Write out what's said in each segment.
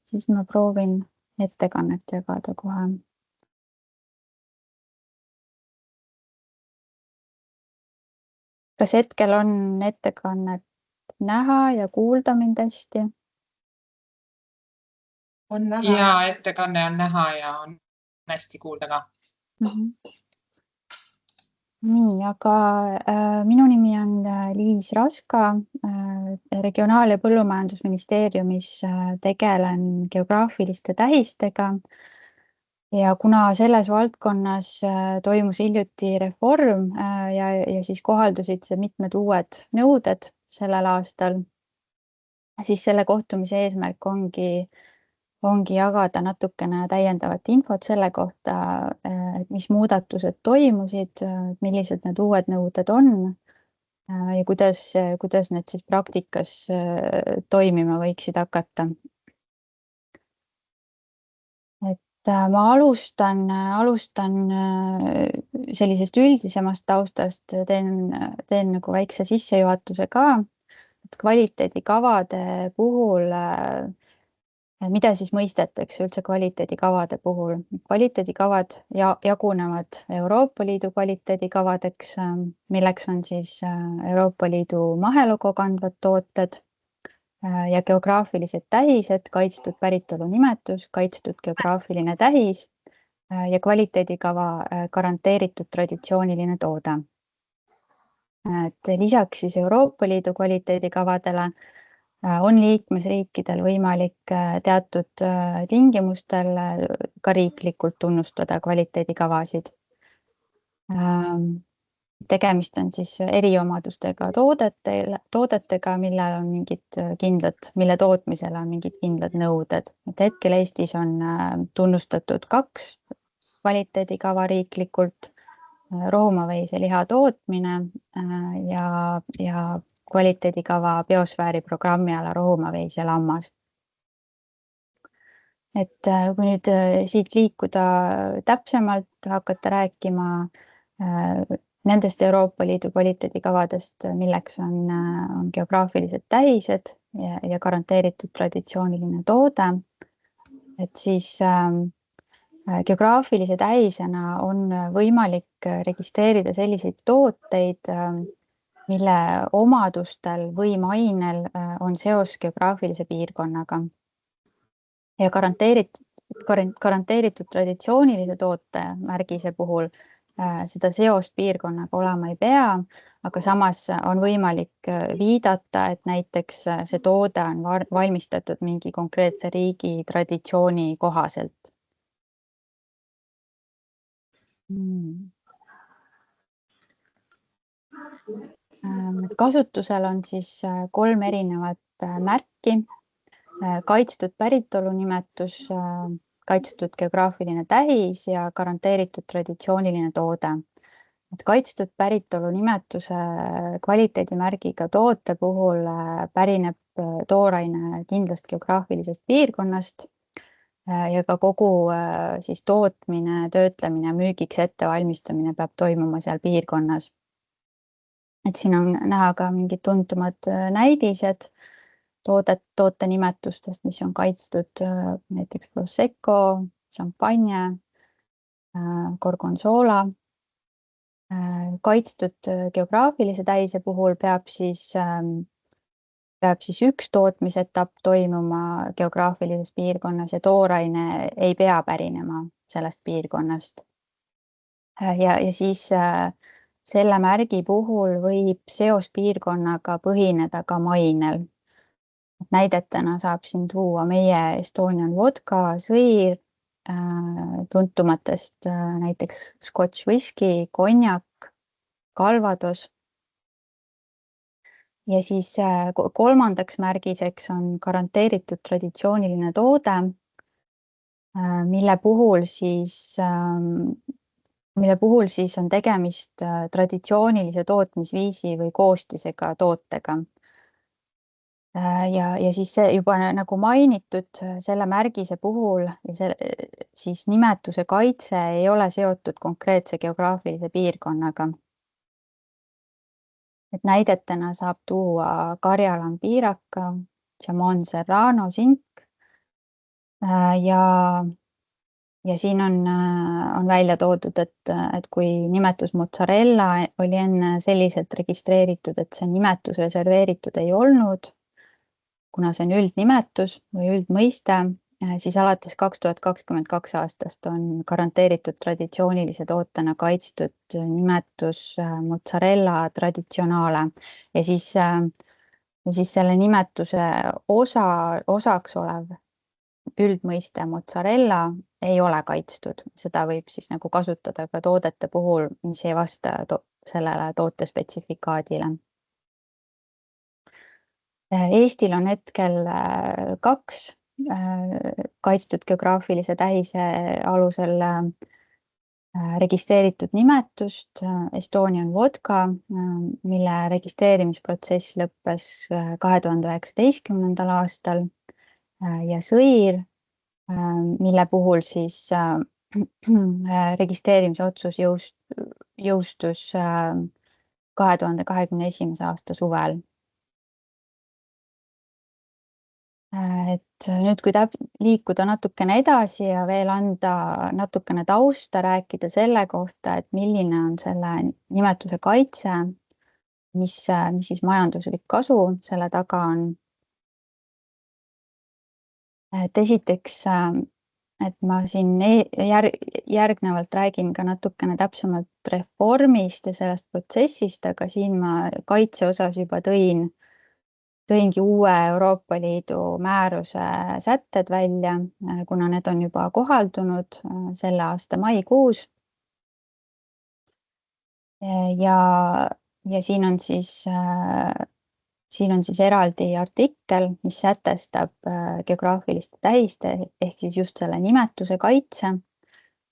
Siis ma proovin ettekannet jagada kohe. Kas hetkel on ettekannet näha ja kuulda mind hästi? On näha. Ja ettekanne on näha ja on hästi kuulda ka. Nii, aga minu nimi on Liis Raska. Regionaal- ja Põllumajandusministeeriumis tegelen geograafiliste tähistega. Ja kuna selles valdkonnas toimus hiljuti reform ja siis kohaldusid mitmed uued nõuded sellel aastal, siis selle kohtumise eesmärk ongi jagada natukene täiendavat infot selle kohta, et mis muudatused toimusid, millised need uued nõuded on ja kuidas need siis praktikas toimima võiksid hakata. Ma alustan sellisest üldisemast taustast, teen nagu väikse sissejuhatuse ka, et kvaliteedikavade puhul, mida siis mõistetakse üldse kvaliteedikavade puhul. Kvaliteedikavad jagunevad Euroopa Liidu kvaliteedikavadeks, milleks on siis Euroopa Liidu mahelogo kandvad tooted ja geograafilised tähised, kaitstud päritolu nimetus, kaitstud geograafiline tähis ja kvaliteedikava garanteeritud traditsiooniline toode. Et lisaks siis Euroopa Liidu kvaliteedikavadele on liikmesriikidel võimalik teatud tingimustel ka riiklikult tunnustada kvaliteedikavasid. Tegemist on siis eriomadustega toodetega, millel on mille tootmisel on mingid kindlad nõuded. Et hetkel Eestis on tunnustatud 2 kvaliteedikava riiklikult, rohumaveise liha tootmine ja kvaliteedikava biosfääri programmiala rohumaveis ja lammas. Et kui nüüd siit liikuda täpsemalt, hakata rääkima nendest Euroopa Liidu kvaliteedikavadest, milleks on geograafilised tähised ja garanteeritud traditsiooniline toode, et siis geograafilise tähisena on võimalik registreerida selliseid tooteid, mille omadustel või mainel on seos geograafilise piirkonnaga. Ja garanteeritud traditsioonilise toote märgise puhul seda seost piirkonnaga olema ei pea, aga samas on võimalik viidata, et näiteks see toode on valmistatud mingi konkreetse riigi traditsiooni kohaselt. Kasutusel on siis 3 erinevat märki. Kaitstud päritolu nimetus, kaitstud geograafiline tähis ja garanteeritud traditsiooniline toode. Et kaitstud päritolu nimetuse kvaliteedimärgiga toote puhul pärineb tooraine kindlast geograafilisest piirkonnast ja ka kogu siis tootmine, töötlemine, müügiks ettevalmistamine peab toimuma seal piirkonnas. Et siin on näha ka mingid tuntumad näidised toote nimetustest, mis on kaitstud, näiteks Prosecco, Champagne, Gorgonzola. Kaitstud geograafilise tähise puhul peab siis üks tootmisetapp toimuma geograafilises piirkonnas ja tooraine ei pea pärinema sellest piirkonnast. Ja siis selle märgi puhul võib seos piirkonnaga põhineda ka mainel. Näidetena saab siin tuua meie Estonian vodka, sõir, tuntumatest näiteks Scotch whisky, konjak, Calvados. Ja siis 3. märgiseks on garanteeritud traditsiooniline toode, mille puhul siis on tegemist traditsioonilise tootmisviisi või koostisega tootega. Ja siis see juba nagu mainitud selle märgise puhul siis nimetuse kaitse ei ole seotud konkreetse geograafilise piirkonnaga. Et näidetena saab tuua Karjalan piiraka, jamon serrano sink. Ja siin on välja toodud, et kui nimetus mozzarella oli enne selliselt registreeritud, et see nimetus reserveeritud ei olnud, kuna see on üldnimetus või üldmõiste, siis alates 2022 aastast on garanteeritud traditsioonilise tootena kaitstud nimetus mozzarella traditsionale ja siis selle nimetuse osaks olev üldmõiste mozzarella ei ole kaitstud. Seda võib siis nagu kasutada ka toodete puhul, mis ei vasta sellele toote spetsifikaadile. Eestil on hetkel 2 kaitstud geograafilise tähise alusel registreeritud nimetust. Estonian vodka, mille registreerimisprotsess lõppes 2019. aastal ja sõir, mille puhul siis registreerimise otsus jõustus 2021. aasta suvel. Et nüüd, kui liikuda natukene edasi ja veel anda natukene tausta, rääkida selle kohta, et milline on selle nimetuse kaitse, mis siis majanduslik kasu selle taga on. Et esiteks, et ma siin järgnevalt räägin ka natukene täpsemalt reformist ja sellest protsessist, aga siin ma kaitse osas juba tõingi uue Euroopa Liidu määruse sätted välja, kuna need on juba kohaldunud selle aasta maikuus. Ja siin on siis eraldi artikkel, mis sätestab geograafiliste tähiste ehk siis just selle nimetuse kaitse,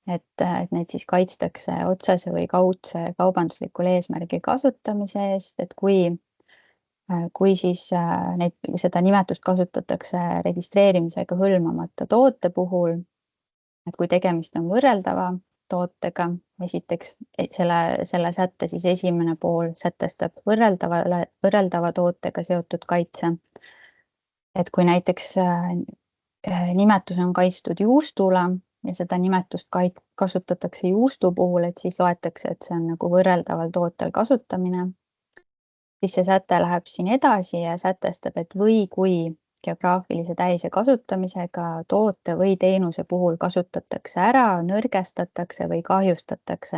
et need siis kaitstakse otsese või kaudse kaubanduslikul eesmärgil kasutamise eest, et kui siis seda nimetust kasutatakse registreerimisega hõlmamata toote puhul, et kui tegemist on võrreldava tootega, esiteks selle sätte siis esimene pool sätestab võrreldava tootega seotud kaitse. Et kui näiteks nimetus on kaitstud juustule ja seda nimetust kasutatakse juustu puhul, et siis loetakse, et see on nagu võrreldaval tootel kasutamine, siis see säte läheb siin edasi ja sätestab, et või kui geograafilise tähise kasutamisega toote või teenuse puhul kasutatakse ära, nõrgestatakse või kahjustatakse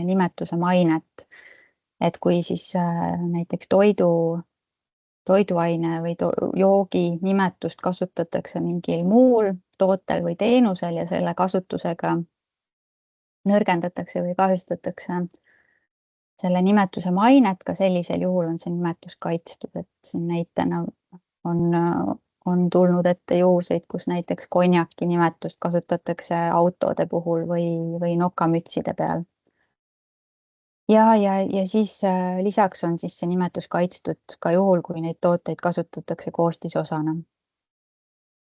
nimetuse mainet. Et kui siis näiteks toiduaine või joogi nimetust kasutatakse mingil muul tootel või teenusel ja selle kasutusega nõrgendatakse või kahjustatakse selle nimetuse mainet, ka sellisel juhul on see nimetus kaitstud, et siin näitena on tulnud ette juhuseid, kus näiteks konjaki nimetust kasutatakse autode puhul või nokamütside peal. Ja siis lisaks on siis see nimetus kaitstud ka juhul, kui neid tooteid kasutatakse koostisosana.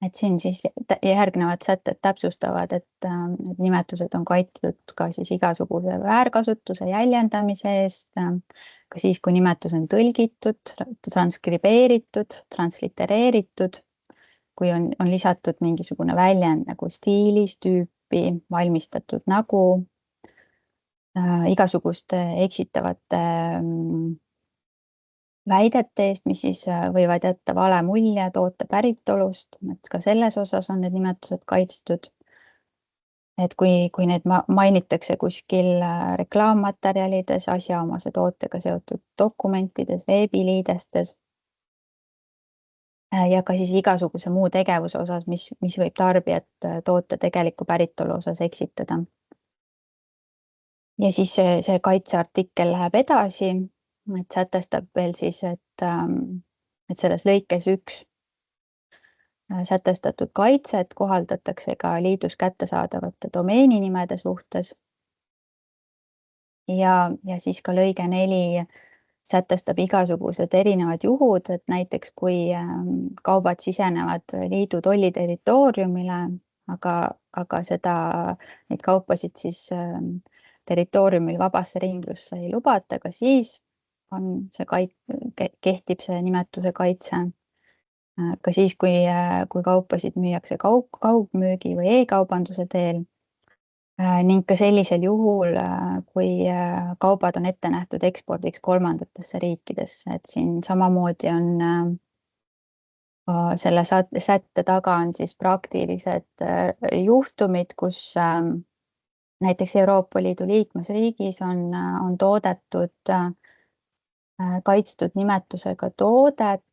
Et siin siis järgnevad sätted täpsustavad, et nimetused on kaitstud ka siis igasuguse väärkasutuse jäljendamise eest, ka siis, kui nimetus on tõlgitud, transkribeeritud, translitereeritud, kui on lisatud mingisugune väljend nagu stiilis, tüüpi, valmistatud nagu, igasuguste eksitavate väidete eest, mis siis võivad jätta vale mulje toote päritolust, et ka selles osas on need nimetused kaitstud. Et kui need mainitakse kuskil reklaammaterjalides, asjaomase tootega seotud dokumentides, veebiliidestes ja ka siis igasuguse muu tegevuse osas, mis võib tarbijat toote tegeliku päritolu osas eksitada. Ja siis see kaitseartikkel läheb edasi, et sätestab veel siis, et selles lõikes 1 sätestatud kaitset kohaldatakse ka liidus kättesaadavate domeeninimede suhtes. Ja siis ka lõige 4 sätestab igasugused erinevad juhud, et näiteks kui kaubad sisenevad liidu tolli territooriumile, aga neid kaupasid siis territooriumil vabasse ringlusse ei lubata, aga siis on kehtib see nimetuse kaitse. ka siis, kui kaupasid müüakse kaugmüügi või e-kaubanduse teel. Ning ka sellisel juhul, kui kaubad on ette nähtud ekspordiks kolmandatesse riikidesse, et siin samamoodi on selle sätte taga on siis praktilised juhtumid, kus näiteks Euroopa Liidu liikmesriigis on toodetud kaitstud nimetusega toodet,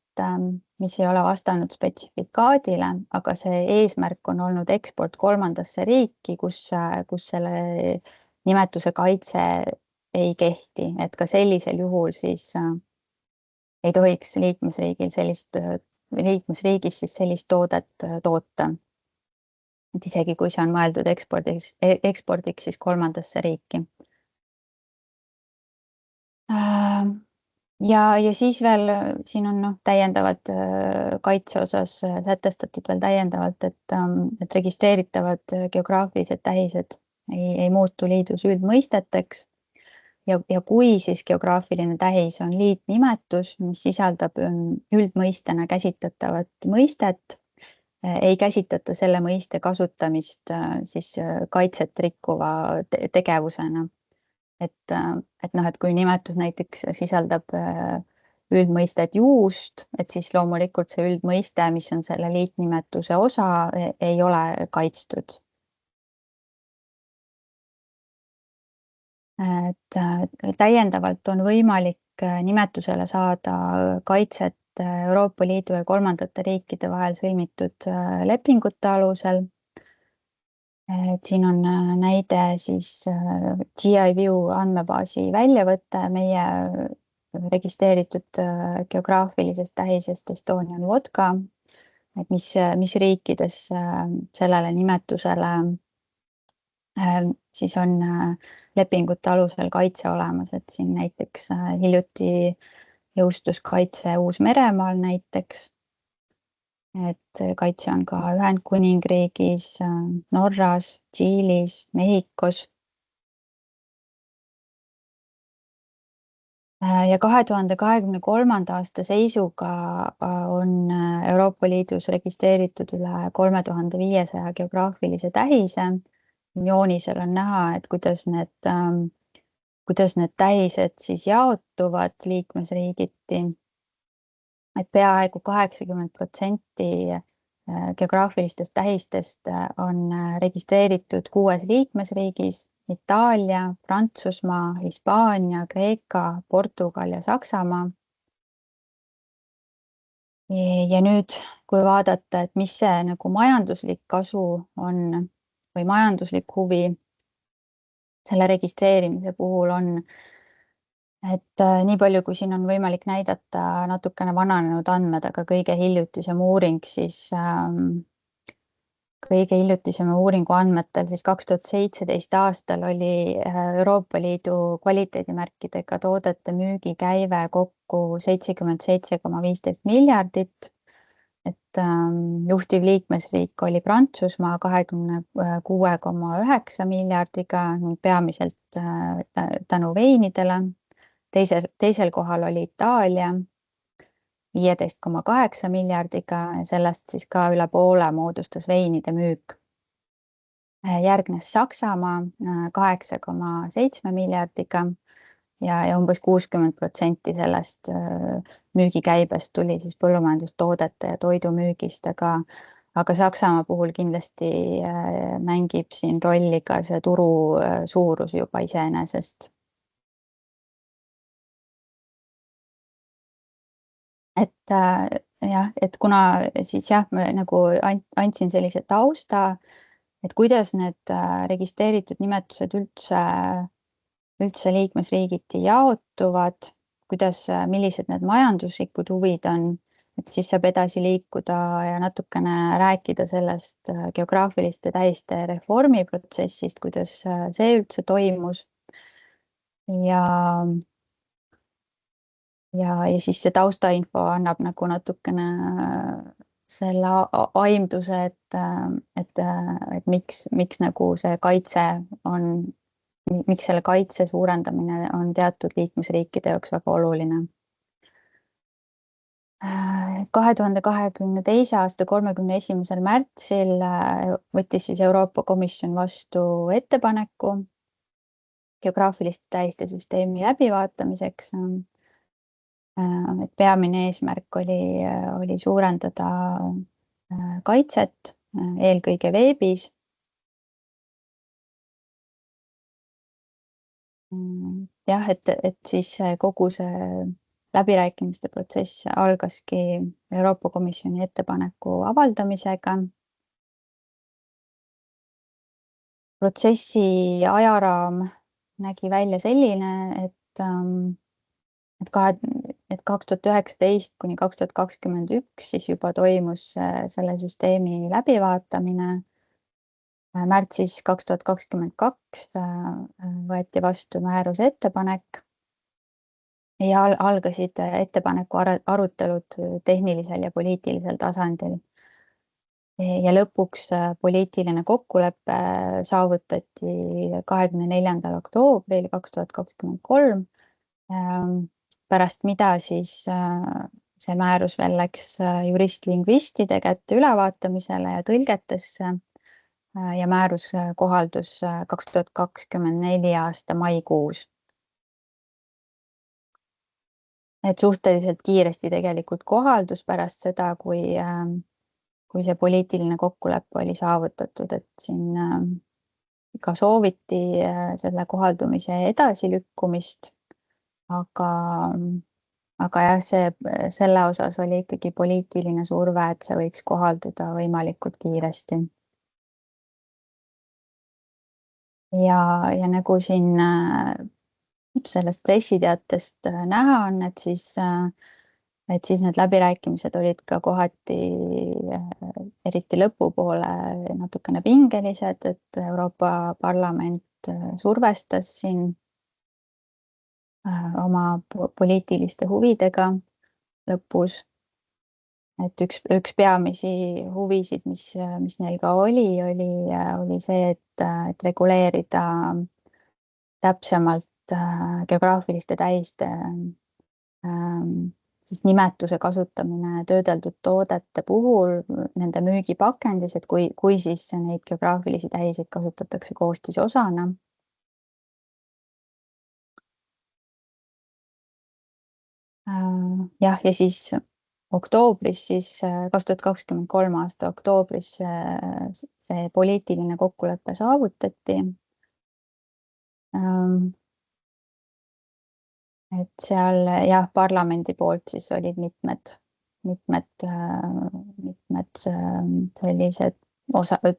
mis ei ole vastanud spetsifikaadile, aga see eesmärk on olnud eksport kolmandasse riiki, kus selle nimetuse kaitse ei kehti, et ka sellisel juhul siis ei tohiks liikmesriigis siis sellist toodet toota. Et isegi kui see on mõeldud ekspordiks siis kolmandasse riiki. Ja siis veel siin on täiendavad kaitse osas sätestatud veel täiendavalt, et registreeritavad geograafilised tähised ei muutu liidus üldmõisteteks. Ja kui siis geograafiline tähis on liitnimetus, mis sisaldab üldmõistena käsitletavat mõistet, ei käsitleta selle mõiste kasutamist siis kaitset rikkuva tegevusena. Et kui nimetus näiteks sisaldab üldmõistet juust, et siis loomulikult see üldmõiste, mis on selle liitnimetuse osa, ei ole kaitstud. Et täiendavalt on võimalik nimetusele saada kaitset Euroopa Liidu ja kolmandate riikide vahel sõlmitud lepingute alusel. Et siin on näide siis GI-View andmebaasi väljavõte meie registreeritud geograafilisest tähisest Estonian Vodka, et mis riikides sellele nimetusele siis on lepingute alusel kaitse olemas, et siin näiteks hiljuti jõustus kaitse Uus-Meremaal näiteks. Et kaitse on ka Ühendkuningriigis, Norras, Tšiilis, Mehhikos. Ja 2023. aasta seisuga on Euroopa Liidus registreeritud üle 3500 geograafilise tähise. Joonisel on näha, et kuidas need tähised siis jaotuvad liikmesriigiti. Et peaaegu 80% geograafilistest tähistest on registreeritud 6 liikmesriigis: Itaalia, Prantsusmaa, Hispaania, Kreeka, Portugal ja Saksamaa. Ja nüüd, kui vaadata, et mis see nagu majanduslik kasu on või majanduslik huvi selle registreerimise puhul on, et nii palju, kui siin on võimalik näidata natukene vananenud andmed, aga kõige hiljutisema uuringu andmetel siis 2017 aastal oli Euroopa Liidu kvaliteedimärkidega toodete müügikäive kokku 77,15 miljardit. Et juhtiv liikmesriik oli Prantsusmaa 26,9 miljardiga, peamiselt tänu veinidele. Teisel kohal oli Itaalia 15,8 miljardiga ja sellest siis ka üle poole moodustas veinide müük. Järgnes Saksamaa 8,7 miljardiga ja umbes 60% sellest müügikäibest tuli siis põllumajandustoodete ja toidumüügist, aga Saksamaa puhul kindlasti mängib siin rolli ka see turu suurus juba iseenesest. Et kuna siis ma nagu andsin sellise tausta, et kuidas need registreeritud nimetused üldse liikmesriigiti jaotuvad, millised need majanduslikud huvid on, et siis saab edasi liikuda ja natukene rääkida sellest geograafiliste tähiste reformi protsessist, kuidas see üldse toimus. Ja siis see taustainfo annab nagu natukene selle aimduse, et miks nagu see kaitse miks selle kaitse suurendamine on teatud liikmesriikide jaoks väga oluline. 2022. aasta 31. märtsil võttis siis Euroopa Komisjon vastu ettepaneku geograafiliste tähiste süsteemi läbivaatamiseks. Et peamine eesmärk oli suurendada kaitset eelkõige veebis. Jah, et siis kogu see läbirääkimiste protsess algaski Euroopa Komisjoni ettepaneku avaldamisega. Protsessi ajaraam nägi välja selline, et 2019 kuni 2021 siis juba toimus selle süsteemi läbivaatamine. Märtsis 2022 võeti vastu määruse ettepanek ja algasid ettepaneku arutelud tehnilisel ja poliitilisel tasandil. Ja lõpuks poliitiline kokkulepe saavutati 24. oktoobril 2023, pärast mida siis see määrus veel läks jurist-lingvistide kätte ülevaatamisele ja tõlgetesse ja määrus kohaldus 2024 aasta maikuus. Et suhteliselt kiiresti tegelikult kohaldus pärast seda, kui see poliitiline kokkulepe oli saavutatud, et siin ka sooviti selle kohaldumise edasilükkumist, aga jah, selle osas oli ikkagi poliitiline surve, et see võiks kohalduda võimalikult kiiresti. Ja nagu siin sellest pressiteatest näha on, et siis need läbirääkimised olid ka kohati eriti lõpupoole natukene pingelised, et Euroopa Parlament survestas siin oma poliitiliste huvidega lõpus. Et üks peamisi huvisid, mis neil ka oli see, et reguleerida täpsemalt geograafiliste tähiste siis nimetuse kasutamine töödeldud toodete puhul nende müügipakendis, et kui siis neid geograafilisi tähiseid kasutatakse koostisosana. Jah, ja siis oktoobris, siis 2023 aasta oktoobris see poliitiline kokkulepe saavutati. Et seal jah, parlamendi poolt siis olid mitmed sellised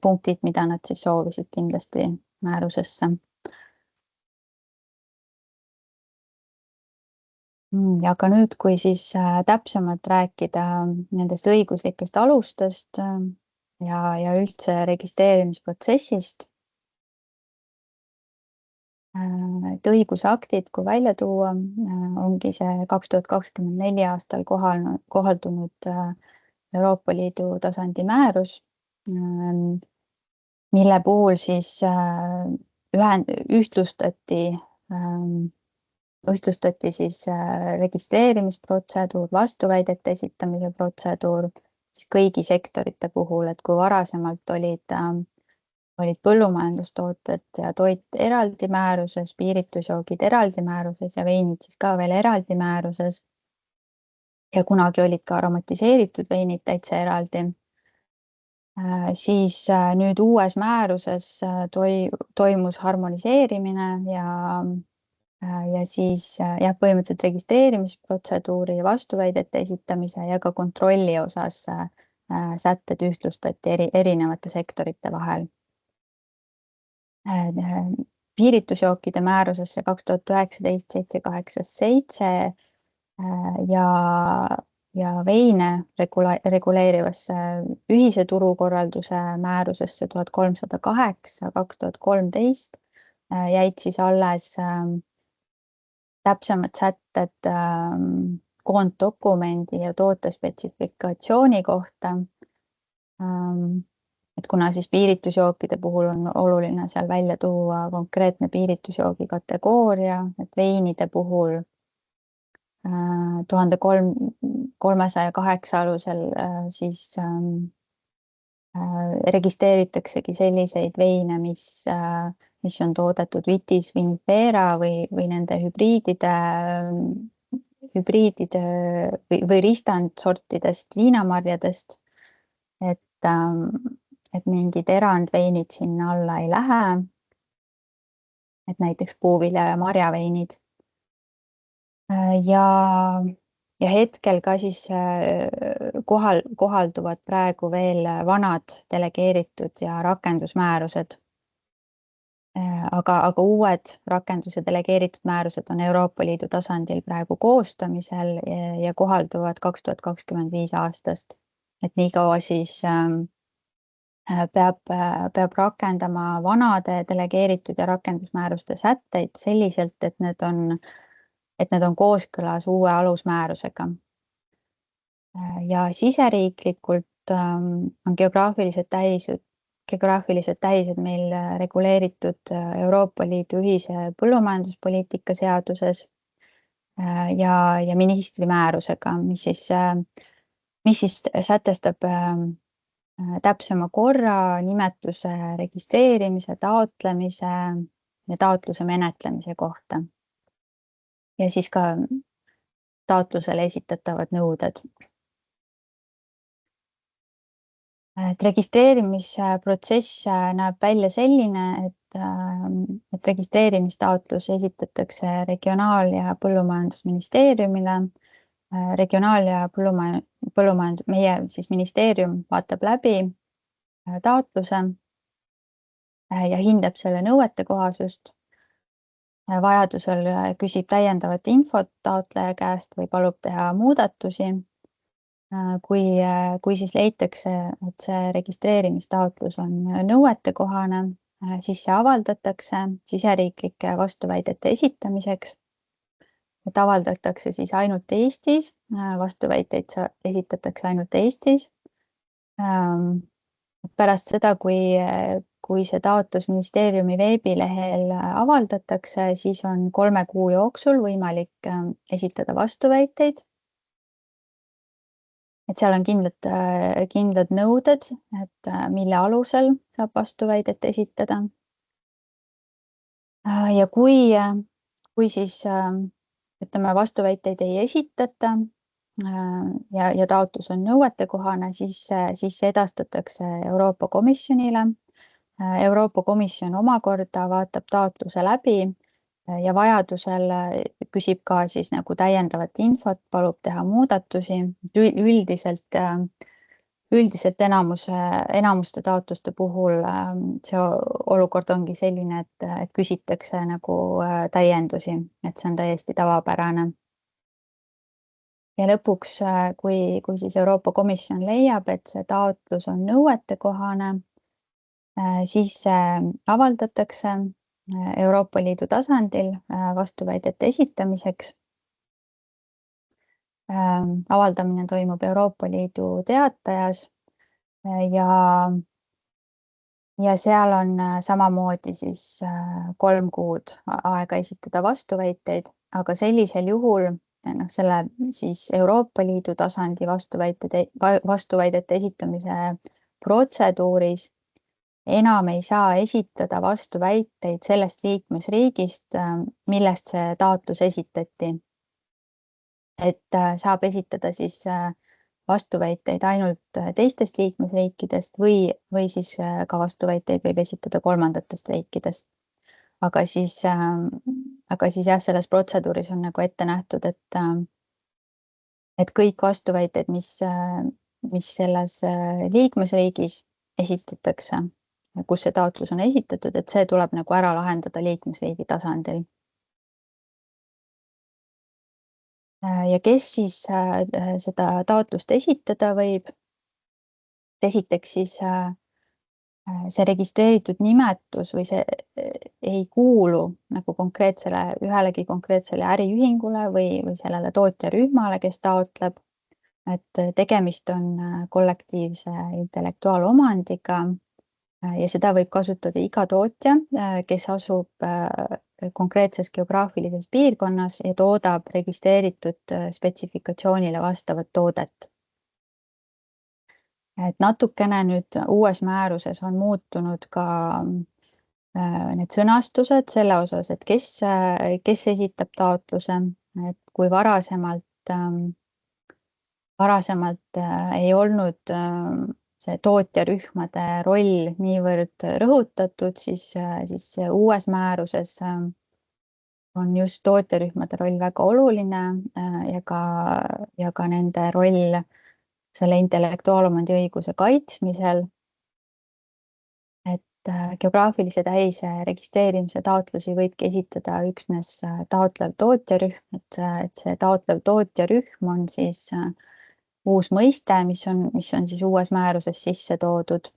punktid, mida nad siis soovisid kindlasti määrusesse. Aga nüüd, kui siis täpsemalt rääkida nendest õiguslikest alustest ja üldse registreerimisprotsessist, et õigusaktid, kui välja tuua, ongi see 2024 aastal kohaldunud Euroopa Liidu tasandi määrus, mille puhul siis ühtlustati siis registreerimisprotseduur, vastuväidete esitamise protseduur siis kõigi sektorite puhul, et kui varasemalt olid põllumajandustooted ja toit eraldi määruses, piiritusjoogid eraldi määruses ja veinid siis ka veel eraldi määruses. Ja kunagi olid ka aromatiseeritud veinid täitsa eraldi. Siis nüüd uues määruses toimus harmoniseerimine ja siis jah, põhimõtteliselt registreerimisprotseduuri ja vastuväidete esitamise ja ka kontrolli osas sätted ühtlustati erinevate sektorite vahel. Piiritusjookide määrusesse 2019/787 ja veine reguleerivasse ühise turukorralduse määrusesse 1308/2013 jäid siis alles täpsemad sätted koonddokumendi ja tootespetsifikatsiooni kohta. Et kuna siis piiritusjookide puhul on oluline seal välja tuua konkreetne piiritusjoogi kategooria, et veinide puhul 308 alusel siis registreeritaksegi selliseid veine, mis on toodetud Vitis vinifera või nende hübriidide või ristandsortidest viinamarjadest, et mingid erandveinid sinna alla ei lähe, et näiteks puuvilja ja marjaveinid. Ja hetkel ka siis kohalduvad praegu veel vanad delegeeritud ja rakendusmäärused. Aga uued rakendus- ja delegeeritud määrused on Euroopa Liidu tasandil praegu koostamisel ja kohalduvad 2025 aastast. Et nii kaua siis peab rakendama vanade delegeeritud ja rakendusmääruste sätteid selliselt, et need on kooskõlas uue alusmäärusega. Ja siseriiklikult on geograafilised tähised meil reguleeritud Euroopa Liidu ühise põllumajanduspoliitika seaduses ja ministri määrusega, mis siis sätestab täpsema korra, nimetuse registreerimise, taotlemise ja taotluse menetlemise kohta. Ja siis ka taotlusele esitatavad nõuded. Et registreerimisprotsess näeb välja selline, et registreerimistaotlus esitatakse Regionaal- ja Põllumajandusministeeriumile. Regionaal- ja meie siis ministeerium vaatab läbi taotluse ja hindab selle nõuetekohasust. Vajadusel küsib täiendavat infot taotleja käest või palub teha muudatusi. Kui siis leitakse, et see registreerimistaotlus on nõuetekohane, siis see avaldatakse siseriiklike vastuväidete esitamiseks. Et avaldatakse siis ainult Eestis, vastuväiteid esitatakse ainult Eestis. Pärast seda, kui see taotlus ministeeriumi veebilehel avaldatakse, siis on 3 kuu jooksul võimalik esitada vastuväiteid. Et seal on kindlad nõuded, et mille alusel saab vastuväidet esitada. Ja kui siis ütleme, vastuväiteid ei esitata ja taotlus on nõuetekohane, siis see edastatakse Euroopa Komisjonile. Euroopa Komisjon omakorda vaatab taotluse läbi ja vajadusel küsib ka siis nagu täiendavat infot, palub teha muudatusi. Üldiselt enamuste taotluste puhul see olukord ongi selline, et küsitakse nagu täiendusi, et see on täiesti tavapärane. Ja lõpuks, kui siis Euroopa Komisjon leiab, et see taotlus on nõuetekohane, siis avaldatakse Euroopa Liidu tasandil vastuväidete esitamiseks. Avaldamine toimub Euroopa Liidu teatajas ja seal on samamoodi siis 3 kuud aega esitada vastuväiteid, aga sellisel juhul selle siis Euroopa Liidu tasandi vastuväidete esitamise protseduuris enam ei saa esitada vastuväiteid sellest liikmesriigist, millest see taotlus esitati. Et saab esitada siis vastuväiteid ainult teistest liikmesriikidest või siis ka vastuväiteid võib esitada kolmandatest riikidest. Aga siis jah, selles protseduuris on nagu ette nähtud, et kõik vastuväited, mis selles liikmesriigis esitatakse, kus see taotlus on esitatud, et see tuleb nagu ära lahendada liikmesriigi tasandil. Ja kes siis seda taotlust esitada võib? Esiteks siis see registreeritud nimetus või see ei kuulu nagu ühelegi konkreetsele äriühingule või sellele tootjarühmale, kes taotleb, et tegemist on kollektiivse intellektuaalomandiga ja seda võib kasutada iga tootja, kes asub konkreetses geograafilises piirkonnas ja toodab registreeritud spetsifikatsioonile vastavat toodet. Et natukene nüüd uues määruses on muutunud ka need sõnastused selle osas, et kes esitab taotluse, et kui varasemalt ei olnud see tootjarühmade roll niivõrd rõhutatud, siis uues määruses on just tootjarühmade roll väga oluline ja ka nende roll selle intellektuaalomandi õiguse kaitsmisel. Et geograafilise tähise registreerimise taotlusi võibki esitada üksnes taotlev tootjarühm, et see taotlev tootjarühm on siis uus mõiste, mis on siis uues määruses sisse toodud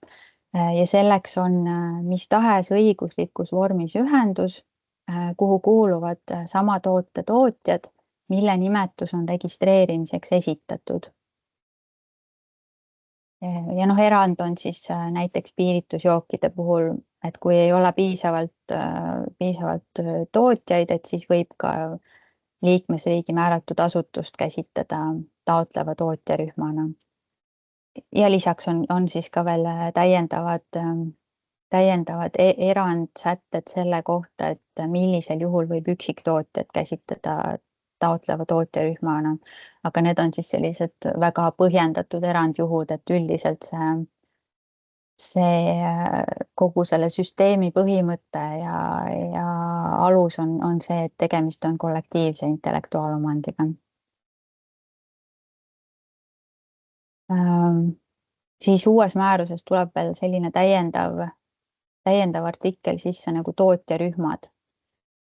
ja selleks on mis tahes õiguslikus vormis ühendus, kuhu kuuluvad sama toote tootjad, mille nimetus on registreerimiseks esitatud. Ja erand on siis näiteks piiritusjookide puhul, et kui ei ole piisavalt tootjaid, et siis võib ka liikmesriigi määratud asutust käsitleda taotleva tootjarühmana. Ja lisaks on siis ka veel täiendavad erandsätted selle kohta, et millisel juhul võib üksiktootjat käsitleda taotleva tootjarühmana, aga need on siis sellised väga põhjendatud erandjuhud, et üldiselt see kogu selle süsteemi põhimõte ja alus on see, et tegemist on kollektiivse intellektuaalomandiga. Siis uues määruses tuleb veel selline täiendav artikkel sisse nagu tootjarühmad.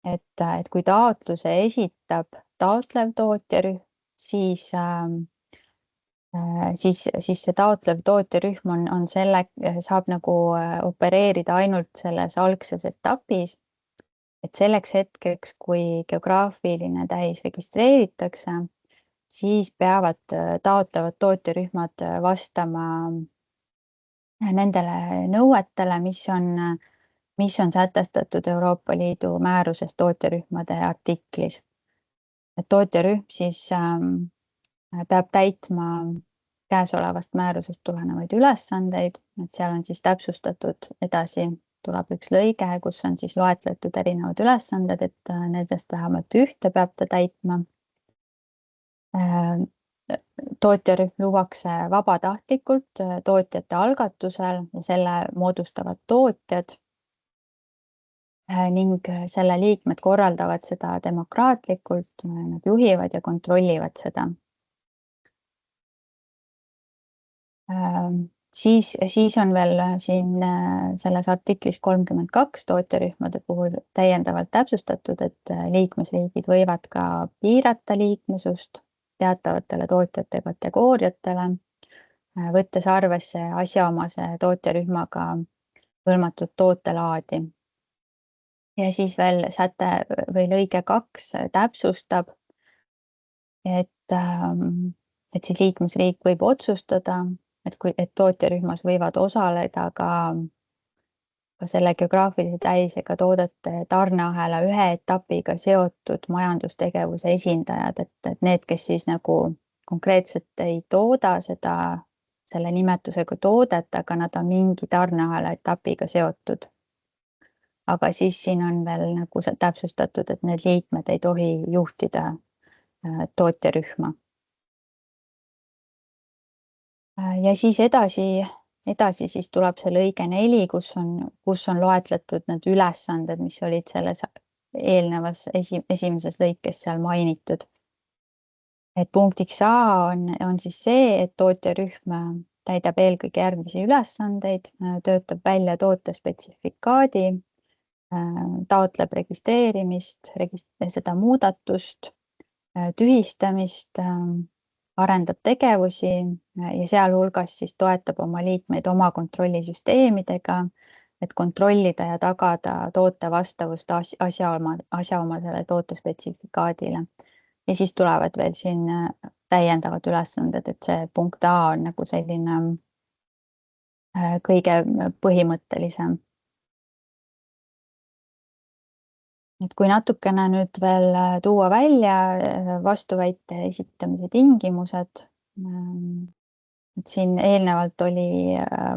Et kui taotluse esitab taotlev tootjarühm, siis see taotlev tootjarühm saab nagu opereerida ainult selles algses etapis, et selleks hetkeks, kui geograafiline tähis registreeritakse, siis peavad taotlevad tootjarühmad vastama nendele nõuetele, mis on sätestatud Euroopa Liidu määruses tootjarühmade artiklis. Et tootjarühm siis peab täitma käesolevast määrusest tulenevaid ülesandeid, et seal on siis täpsustatud edasi, tuleb üks lõige, kus on siis loetletud erinevad ülesanded, et nendest vähemalt ühte peab ta täitma. Tootjarühm luuakse vabatahtlikult tootjate algatusel ja selle moodustavad tootjad ning selle liikmed korraldavad seda demokraatlikult, nad juhivad ja kontrollivad seda. Siis on veel siin selles artiklis 32 tootjarühmade puhul täiendavalt täpsustatud, et liikmesriigid võivad ka piirata liikmesust teatavatele tootjate kategooriatele, võttes arvesse asjaomase tootjarühmaga hõlmatud tootelaadi. Ja siis veel säte või lõige 2 täpsustab, et siis liikmesriik võib otsustada, et tootjarühmas võivad osaleda ka selle geograafilise tähisega toodete tarneahela ühe etapiga seotud majandustegevuse esindajad, et need, kes siis nagu konkreetselt ei tooda selle nimetusega toodet, aga nad on mingi tarneahela etapiga seotud. Aga siis siin on veel nagu täpsustatud, et need liikmed ei tohi juhtida tootjarühma. Ja siis edasi siis tuleb see lõige 4, kus on loetletud need ülesanded, mis olid selles eelnevas esimeses lõikes seal mainitud. Et punktiks A on siis see, et tootjarühm täidab eelkõige järgmisi ülesandeid, töötab välja tootespetsifikaadi, taotleb registreerimist, seda muudatust, tühistamist, arendab tegevusi ja sealhulgas siis toetab oma liikmeid oma kontrollisüsteemidega, et kontrollida ja tagada toote vastavust asjaomasele tootespetsifikaadile. Ja siis tulevad veel siin täiendavad ülesanded, et see punkt A on nagu selline kõige põhimõttelisem. Et kui natukene nüüd veel tuua välja vastuväite esitamise tingimused, et siin eelnevalt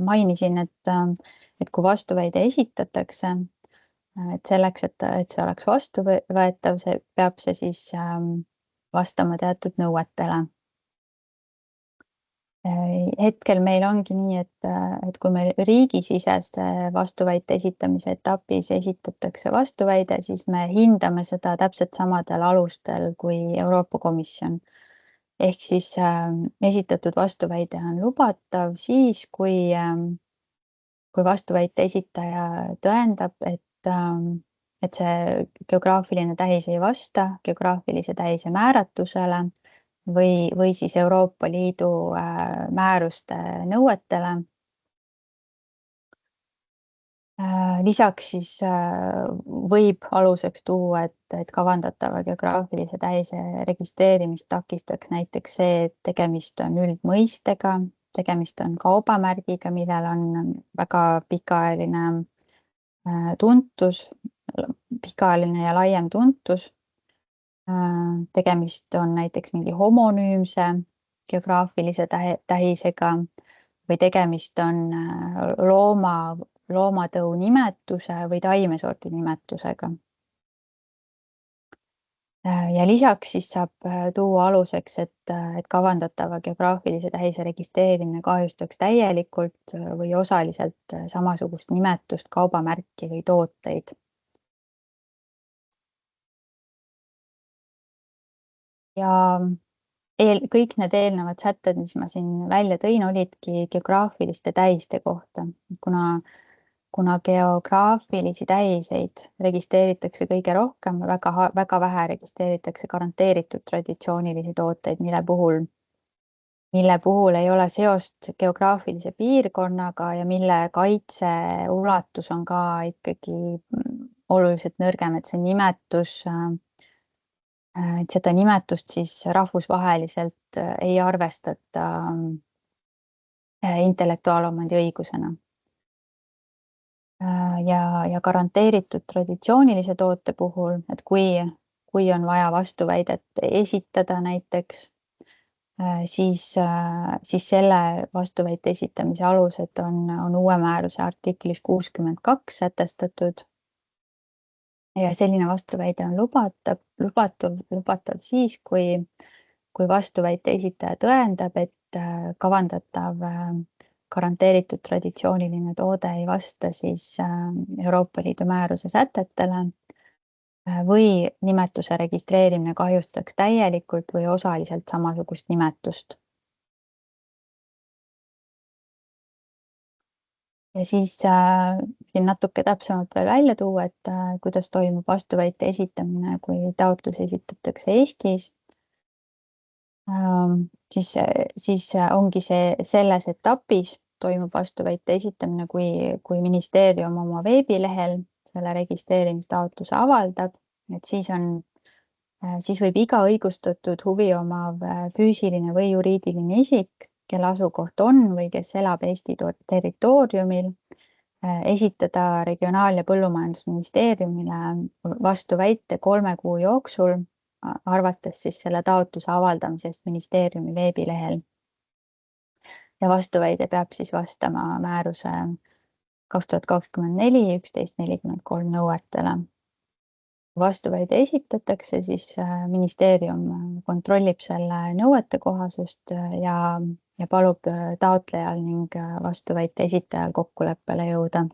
mainisin, et kui vastuväide esitatakse, et selleks, et see oleks vastuvõetav, peab see siis vastama teatud nõuetele. Hetkel meil ongi nii, et kui meil riigisisese vastuväite esitamise etapis esitatakse vastuväide, siis me hindame seda täpselt samadel alustel kui Euroopa Komisjon. Ehk siis esitatud vastuväide on lubatav siis, kui vastuväite esitaja tõendab, et see geograafiline tähis ei vasta geograafilise tähise määratlusele või siis Euroopa Liidu määruste nõuetele. Lisaks siis võib aluseks tuua, et kavandatava geograafilise tähise registreerimist takistaks näiteks see, et tegemist on üldmõistega, tegemist on kaubamärgiga, millel on väga pikaajaline ja laiem tuntus. Tegemist on näiteks mingi homonüümse geograafilise tähisega või tegemist on loomatõu nimetuse või taimesordi nimetusega. Ja lisaks siis saab tuua aluseks, et kavandatava geograafilise tähise registreerimine kahjustaks täielikult või osaliselt samasugust nimetust, kaubamärki või tooteid. Ja kõik need eelnevad sätted, mis ma siin välja tõin, olidki geograafiliste tähiste kohta, kuna geograafilisi tähiseid registreeritakse kõige rohkem, väga vähe registreeritakse garanteeritud traditsioonilisi tooteid, mille puhul ei ole seost geograafilise piirkonnaga ja mille kaitse ulatus on ka ikkagi oluliselt nõrgem, et see nimetus et seda nimetust siis rahvusvaheliselt ei arvestata intellektuaalomandi õigusena. Ja garanteeritud traditsioonilise toote puhul, et kui on vaja vastuväidet esitada näiteks, siis selle vastuväite esitamise alused on uue määruse artiklis 62 sätestatud. Ja selline vastuväide on lubatav siis, kui vastuväite esitaja tõendab, et kavandatav garanteeritud traditsiooniline toode ei vasta siis Euroopa Liidu määruse sätetele või nimetuse registreerimine kahjustaks täielikult või osaliselt samasugust nimetust. Ja siis siin natuke täpsemalt veel välja tuua, et kuidas toimub vastuväite esitamine, kui taotlus esitatakse Eestis. Siis ongi selles etapis toimub vastuväite esitamine, kui ministeerium oma veebilehel selle registreerimistaotluse avaldab, et siis võib iga õigustatud huvi omav füüsiline või juriidiline isik, kelle asukoht on või kes elab Eesti territooriumil, esitada Regionaal- ja Põllumajandusministeeriumile vastuväite 3 kuu jooksul, arvates siis selle taotluse avaldamisest ministeeriumi veebilehel. Ja vastuväide peab siis vastama määruse 2024/1143 nõuetele. Vastuväide esitatakse, siis ministeerium kontrollib selle nõuete kohasust ja palub taotlejal ning vastuväite esitajal kokkuleppele jõuda.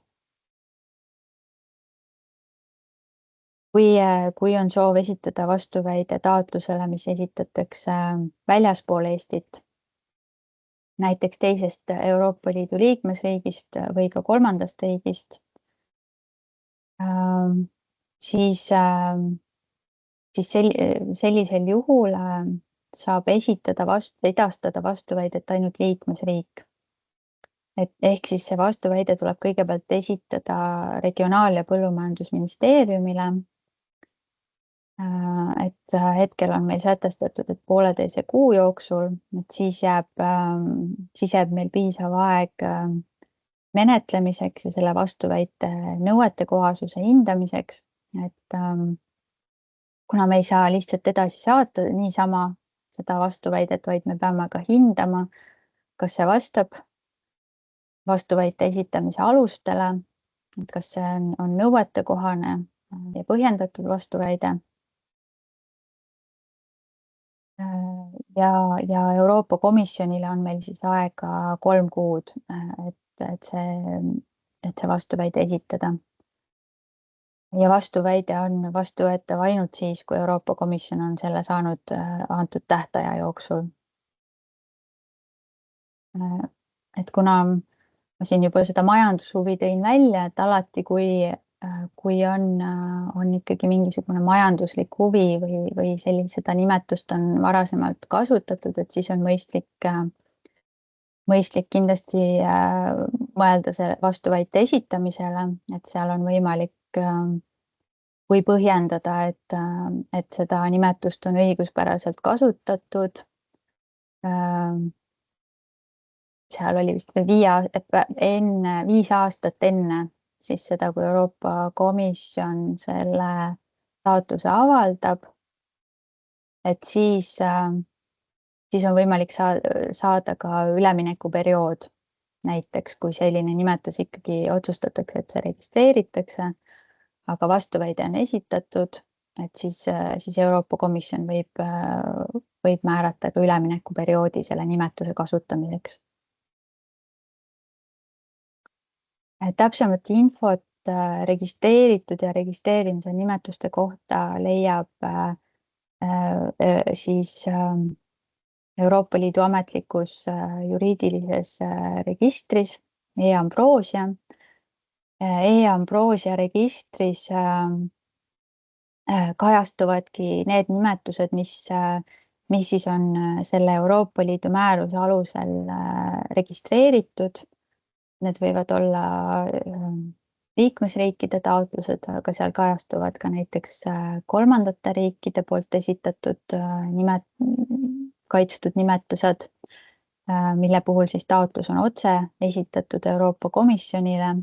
Kui on soov esitada vastuväide taotlusele, mis esitatakse väljaspool Eestit, näiteks teisest Euroopa Liidu liikmesriigist või ka kolmandast riigist, siis sellisel juhul saab edastada vastuväidet ainult liikmesriik. Ehk siis see vastuväide tuleb kõigepealt esitada Regionaal- ja Põllumajandusministeeriumile. Et hetkel on meil sätestatud, et 1,5 kuu jooksul, et siis jääb meil piisav aeg menetlemiseks ja selle vastuväite nõuete kohasuse hindamiseks. et kuna me ei saa lihtsalt edasi saata niisama seda vastuväidet, vaid me peame ka hindama, kas see vastab vastuväite esitamise alustele, et kas see on nõuetekohane ja põhjendatud vastuväide. Ja Euroopa Komisjonile on meil siis aega 3 kuud, et see vastuväide esitada. Ja vastuväide on vastuvõetav ainult siis, kui Euroopa Komisjon on selle saanud antud tähtaja jooksul. Et kuna ma siin juba seda majandushuvi tõin välja, et alati, kui on ikkagi mingisugune majanduslik huvi või seda nimetust on varasemalt kasutatud, et siis on mõistlik kindlasti mõelda selle vastuväite esitamisele, et seal on võimalik või põhjendada, et seda nimetust on õiguspäraselt kasutatud. Seal oli vist 5 aastat enne siis seda, kui Euroopa Komisjon selle taotluse avaldab, et siis on võimalik saada ka üleminekuperiood. Näiteks, kui selline nimetus ikkagi otsustatakse, et see registreeritakse, aga vastuväide on esitatud, et siis Euroopa Komisjon võib määrata ka üleminekuperioodi selle nimetuse kasutamiseks. Täpsemat infot registreeritud ja registreerimise nimetuste kohta leiab siis Euroopa Liidu ametlikus juriidilises registris e-Ambrosia. E-Ambrosia registris kajastuvadki need nimetused, mis siis on selle Euroopa Liidu määruse alusel registreeritud. Need võivad olla liikmesriikide taotlused, aga seal kajastuvad ka näiteks kolmandate riikide poolt esitatud kaitstud nimetused, mille puhul siis taotlus on otse esitatud Euroopa Komisjonile.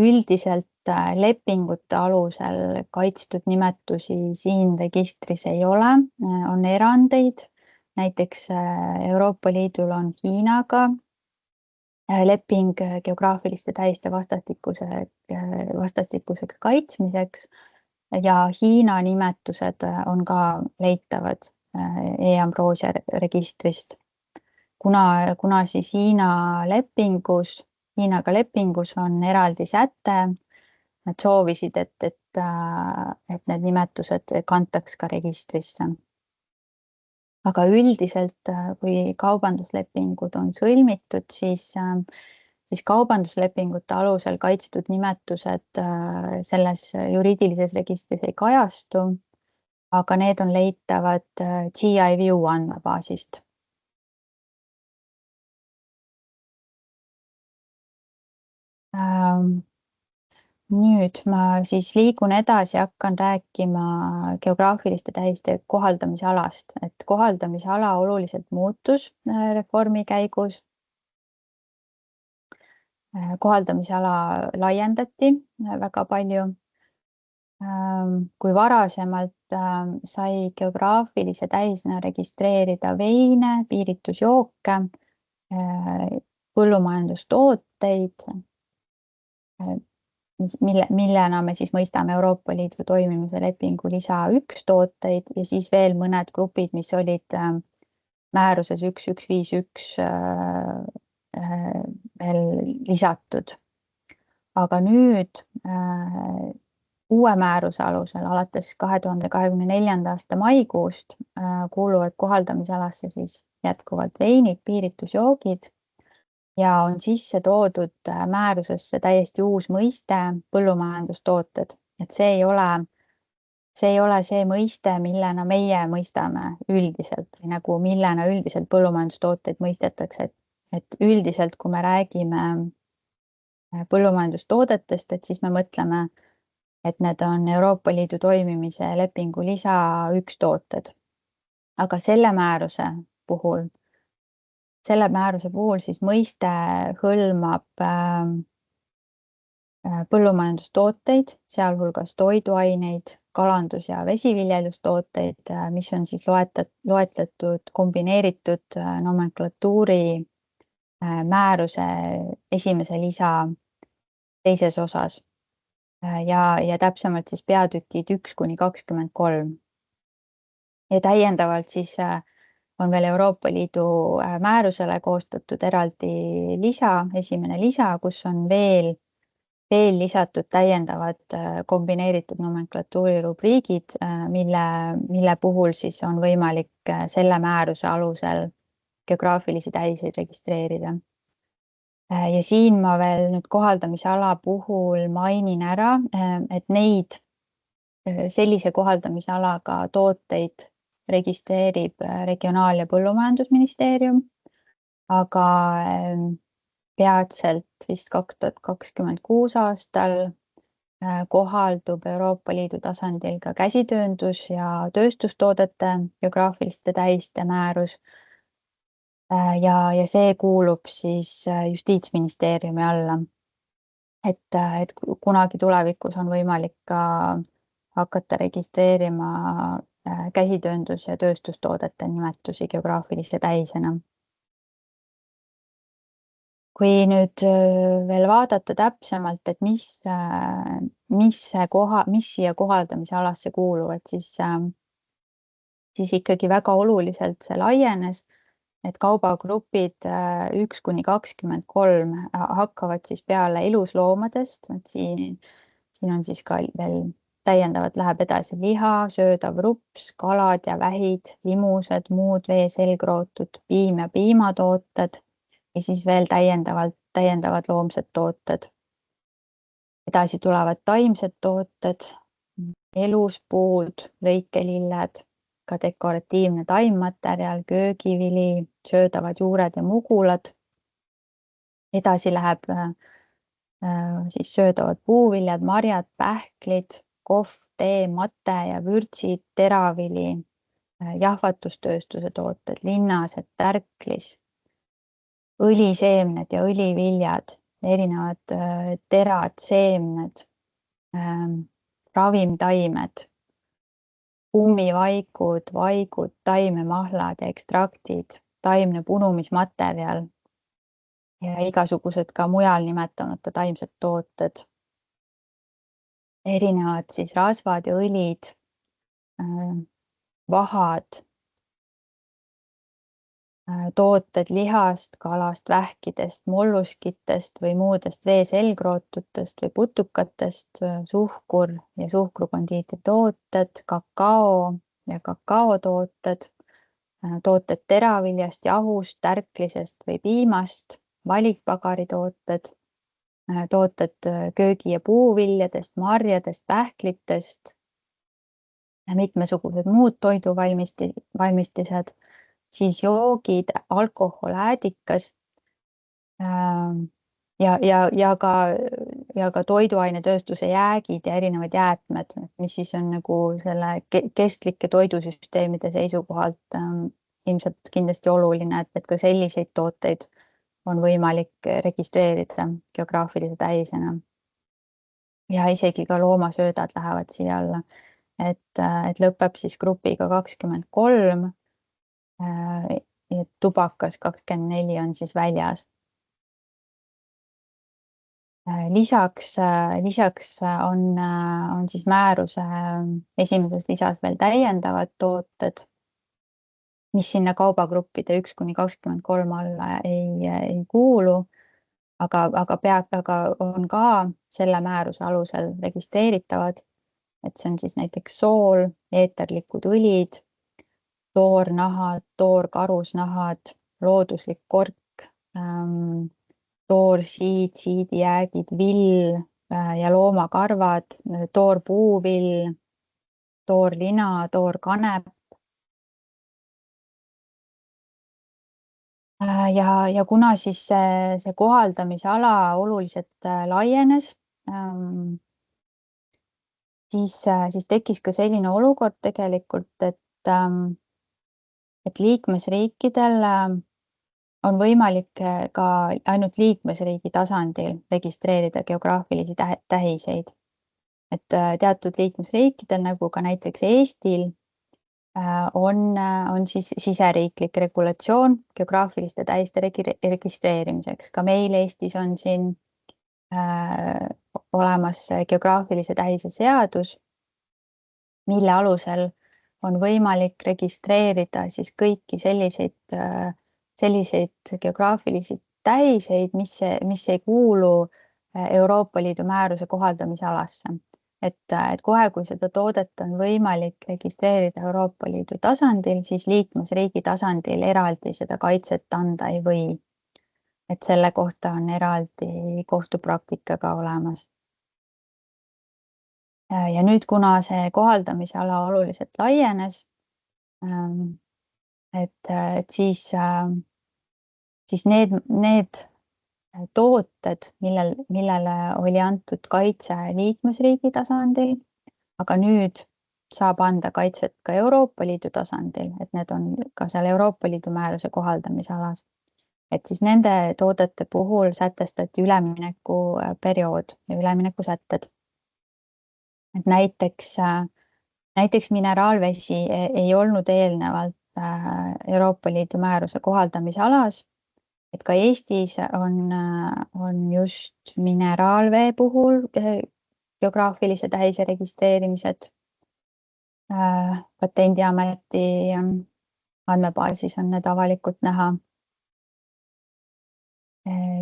Üldiselt lepingute alusel kaitstud nimetusi siin registris ei ole, on erandeid. Näiteks Euroopa Liidul on Hiinaga leping geograafiliste tähiste vastastikuseks kaitsmiseks ja Hiina nimetused on ka leitavad e-Ambrosia registrist. Kuna siis Hiinaga lepingus on eraldi säte, nad soovisid, et need nimetused kantaks ka registrisse. Aga üldiselt, kui kaubanduslepingud on sõlmitud, siis kaubanduslepingute alusel kaitstud nimetused selles juriidilises registris ei kajastu, aga need on leitavad GIView andmebaasist. Nüüd ma siis liigun edasi, hakkan rääkima geograafiliste tähiste kohaldamise alast, et kohaldamise ala oluliselt muutus reformi käigus. Kohaldamise ala laiendati väga palju. Kui varasemalt sai geograafilise tähisena registreerida veine, piiritusjooke, põllumajandustooteid, millena me siis mõistame Euroopa Liidu toimimise lepingu lisa 1 tooteid ja siis veel mõned grupid, mis olid määruses 1151 veel lisatud. Aga nüüd uue määruse alusel alates 2024. aasta maikuust kuuluvad kohaldamisalasse siis jätkuvalt veinid, piiritusjoogid ja on sisse toodud määrusesse täiesti uus mõiste põllumajandustooted, et see ei ole see mõiste, millena meie mõistame üldiselt või nagu millena üldiselt põllumajandustooteid mõistetakse, et üldiselt, kui me räägime põllumajandustoodetest, et siis me mõtleme, et need on Euroopa Liidu toimimise lepingu lisa 1 tooted. Aga selle määruse puhul siis mõiste hõlmab põllumajandustooteid, sealhulgas toiduaineid, kalandus- ja vesiviljelustooteid, mis on siis loetletud kombineeritud nomenklatuuri määruse esimese lisa teises osas ja täpsemalt siis peatükid 1–23. Ja täiendavalt siis on veel Euroopa Liidu määrusele koostatud eraldi lisa, esimene lisa, kus on veel lisatud täiendavad kombineeritud nomenklatuuri rubriigid, mille puhul siis on võimalik selle määruse alusel geograafilisi tähiseid registreerida. Ja siin ma veel nüüd kohaldamisala puhul mainin ära, et neid sellise kohaldamisalaga tooteid registreerib Regionaal- ja Põllumajandusministeerium, aga peatselt vist 2026 aastal kohaldub Euroopa Liidu tasandil ka käsitööndus- ja tööstustoodete geograafiliste tähiste määrus. Ja see kuulub siis Justiitsministeeriumi alla. Et kunagi tulevikus on võimalik ka hakata registreerima käsitööndus- ja tööstustoodete nimetusi geograafilise tähisena. Kui nüüd veel vaadata täpsemalt, et mis siia kohaldamisalasse kuuluvad, siis ikkagi väga oluliselt see laienes, et kaubagrupid 1–23 hakkavad siis peale elusloomadest, et siin on siis ka veel täiendavalt läheb edasi liha, söödav rups, kalad ja vähid, limused, muud veeselgrootud, piim ja piimatooted ja siis veel täiendavad loomsed tooted. Edasi tulevad taimsed tooted, eluspuud, lõikelilled, ka dekoratiivne taimmaterjal, köögivili, söödavad juured ja mugulad. Edasi läheb siis söödavad puuviljad, marjad, pähklid, kohv, tee, mate ja vürtsid, teravili, jahvatustööstuse tooted, linnased, tärklis, õliseemned ja õliviljad, erinevad terad, seemned, ravimtaimed, kummivaikud, vaigud, taimemahlad ja ekstraktid, taimne punumismaterjal ja igasugused ka mujal nimetamata taimsed tooted, erinevad siis rasvad ja õlid, vahad, tooted lihast, kalast, vähkidest, molluskitest või muudest veeselgrootutest või putukatest, suhkur ja suhkrukondiitritooted, kakao ja kakaotooted, tooted teraviljast, jahust, tärklisest või piimast, valikpagaritooted, tooted köögi- ja puuviljadest, marjadest, pähklitest, mitmesugused muud toiduvalmistised, siis joogid, alkohol, äädikas ja ka toiduainetööstuse jäägid ja erinevad jäätmed, mis siis on nagu selle kestlike toidusüsteemide seisukohalt ilmselt kindlasti oluline, et ka selliseid tooteid on võimalik registreerida geograafilise tähisena. Ja isegi ka loomasöödad lähevad siia alla, et lõpeb siis grupiga 23 ja tubakas 24 on siis väljas. Lisaks on siis määruse esimeses lisas veel täiendavad tooted, mis sinna kaubagruppide 1–23 alla ei kuulu, aga on ka selle määruse alusel registreeritavad, et see on siis näiteks sool, eeterlikud õlid, toornahad, toorkarusnahad, looduslik kork, toorsiid, siidijäägid, vill ja loomakarvad, toorpuuvill, toorlina, toorkanep. Ja kuna siis see kohaldamisala oluliselt laienes, siis tekkis ka selline olukord tegelikult, et liikmesriikidel on võimalik ka ainult liikmesriigi tasandil registreerida geograafilisi tähiseid. Et teatud liikmesriikidel, nagu ka näiteks Eestil, on siis siseriiklik regulatsioon geograafiliste tähiste registreerimiseks. Ka meil Eestis on siin olemas geograafilise tähise seadus, mille alusel on võimalik registreerida siis kõiki selliseid geograafilisi tähiseid, mis ei kuulu Euroopa Liidu määruse kohaldamise alasse. Et kohe, kui seda toodet on võimalik registreerida Euroopa Liidu tasandil, siis liikmesriigi tasandil eraldi seda kaitset anda ei või. Et selle kohta on eraldi kohtupraktika ka olemas. Ja nüüd, kuna see kohaldamise ala oluliselt laienes, et siis need tooted, millele oli antud kaitse liikmesriigi tasandil, aga nüüd saab anda kaitset ka Euroopa Liidu tasandil, et need on ka seal Euroopa Liidu määruse kohaldamise alas. Et siis nende toodete puhul sätestati üleminekuperiood ja üleminekusätted. Et näiteks mineraalvesi ei olnud eelnevalt Euroopa Liidu määruse kohaldamise alas. Et ka Eestis on just mineraalvee puhul geograafilise tähise registreerimised. Patendiameti andmebaasis on need avalikult näha.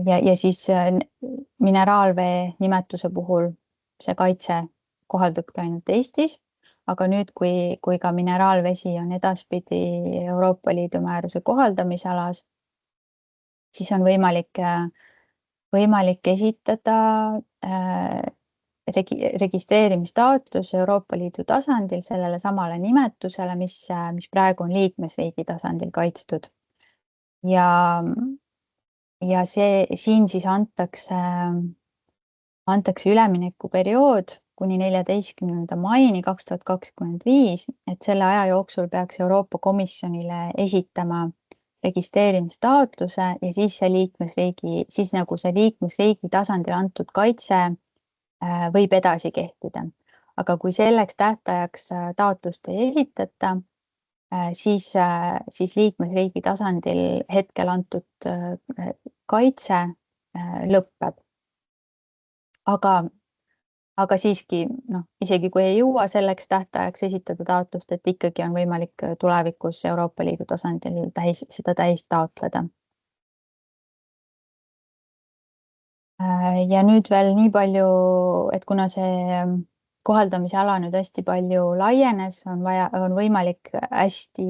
Ja siis mineraalvee nimetuse puhul see kaitse kohaldubki ainult Eestis, aga nüüd, kui ka mineraalvesi on edaspidi Euroopa Liidu määruse kohaldamise alas, siis on võimalik esitada registreerimistaotlus Euroopa Liidu tasandil sellele samale nimetusele, mis praegu on liikmesriigi tasandil kaitstud. Ja siin siis antakse üleminekuperiood kuni 14. maini 2025, et selle aja jooksul peaks Euroopa Komisjonile esitama registreerimistaotluse ja siis see liikmesriigi tasandil antud kaitse võib edasi kehtida. Aga kui selleks tähtajaks taotlust ei esitata, siis liikmesriigi tasandil hetkel antud kaitse lõpeb. Aga siiski, isegi kui ei jõua selleks tähtajaks esitada taotlust, et ikkagi on võimalik tulevikus Euroopa Liidu tasandil seda tähist taotleda. Ja nüüd veel nii palju, et kuna see kohaldamise ala nüüd hästi palju laienes, on võimalik hästi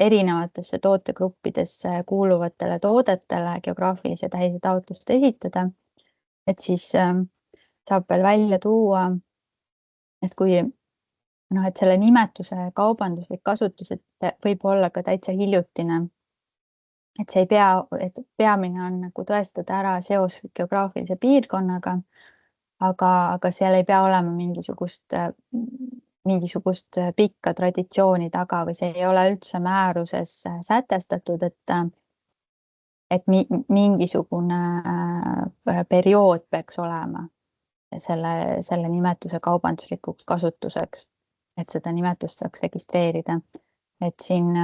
erinevatesse tootegruppidesse kuuluvatele toodetele geograafilise tähise taotlust esitada. Et siis saab veel välja tuua, et et selle nimetuse kaubanduslik kasutus võib olla ka täitsa hiljutine. Et see et peamine on nagu tõestada ära seos geograafilise piirkonnaga, aga seal ei pea olema mingisugust pikka traditsiooni taga või see ei ole üldse määruses sätestatud, et mingisugune periood peaks olema selle nimetuse kaubanduslikuks kasutuseks, et seda nimetust saaks registreerida. Et siin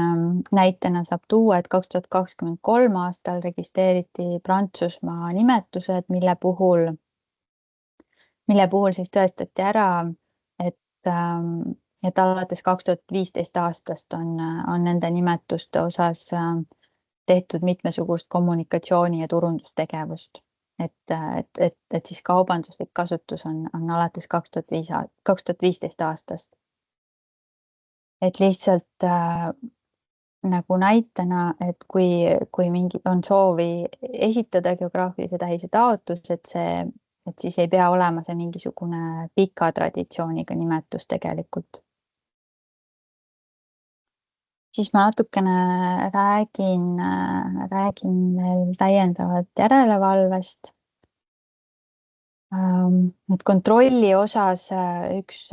näitena saab tuua, et 2023 aastal registreeriti Prantsusmaa nimetused, mille puhul siis tõestati ära, et alates 2015 aastast on nende nimetuste osas tehtud mitmesugust kommunikatsiooni ja turundustegevust. Et siis kaubanduslik kasutus on alates 2015 aastast. Et lihtsalt nagu näitena, et kui on soovi esitada geograafilise tähise taotlus, et siis ei pea olema see mingisugune pika traditsiooniga nimetus tegelikult. Siis ma natukene räägin veel täiendavalt järelevalvest. Et kontrolli osas üks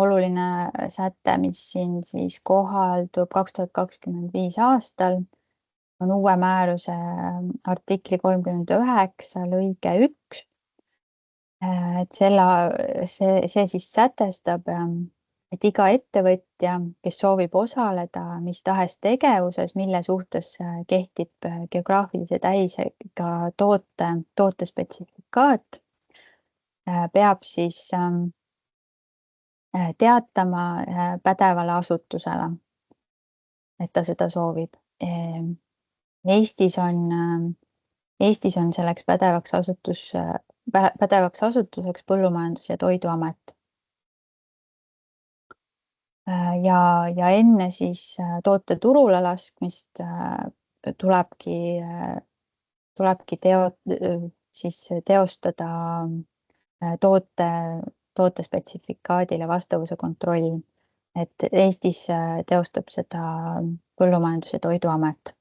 oluline säte, mis siin siis kohaldub 2025 aastal, on uue määruse artikli 39 lõige 1. Et see siis sätestab, et iga ettevõtja, kes soovib osaleda mis tahes tegevuses, mille suhtes kehtib geograafilise tähisega toote spetsifikaat, peab siis teatama pädevale asutusele, et ta seda soovib. Eestis on selleks pädevaks asutuseks Põllumajandus- ja Toiduamet. Ja enne siis toote turule laskmist tulebki teostada toote spetsifikaadile vastavuse kontroll. Et Eestis teostab seda Põllumajandus- ja Toiduamet.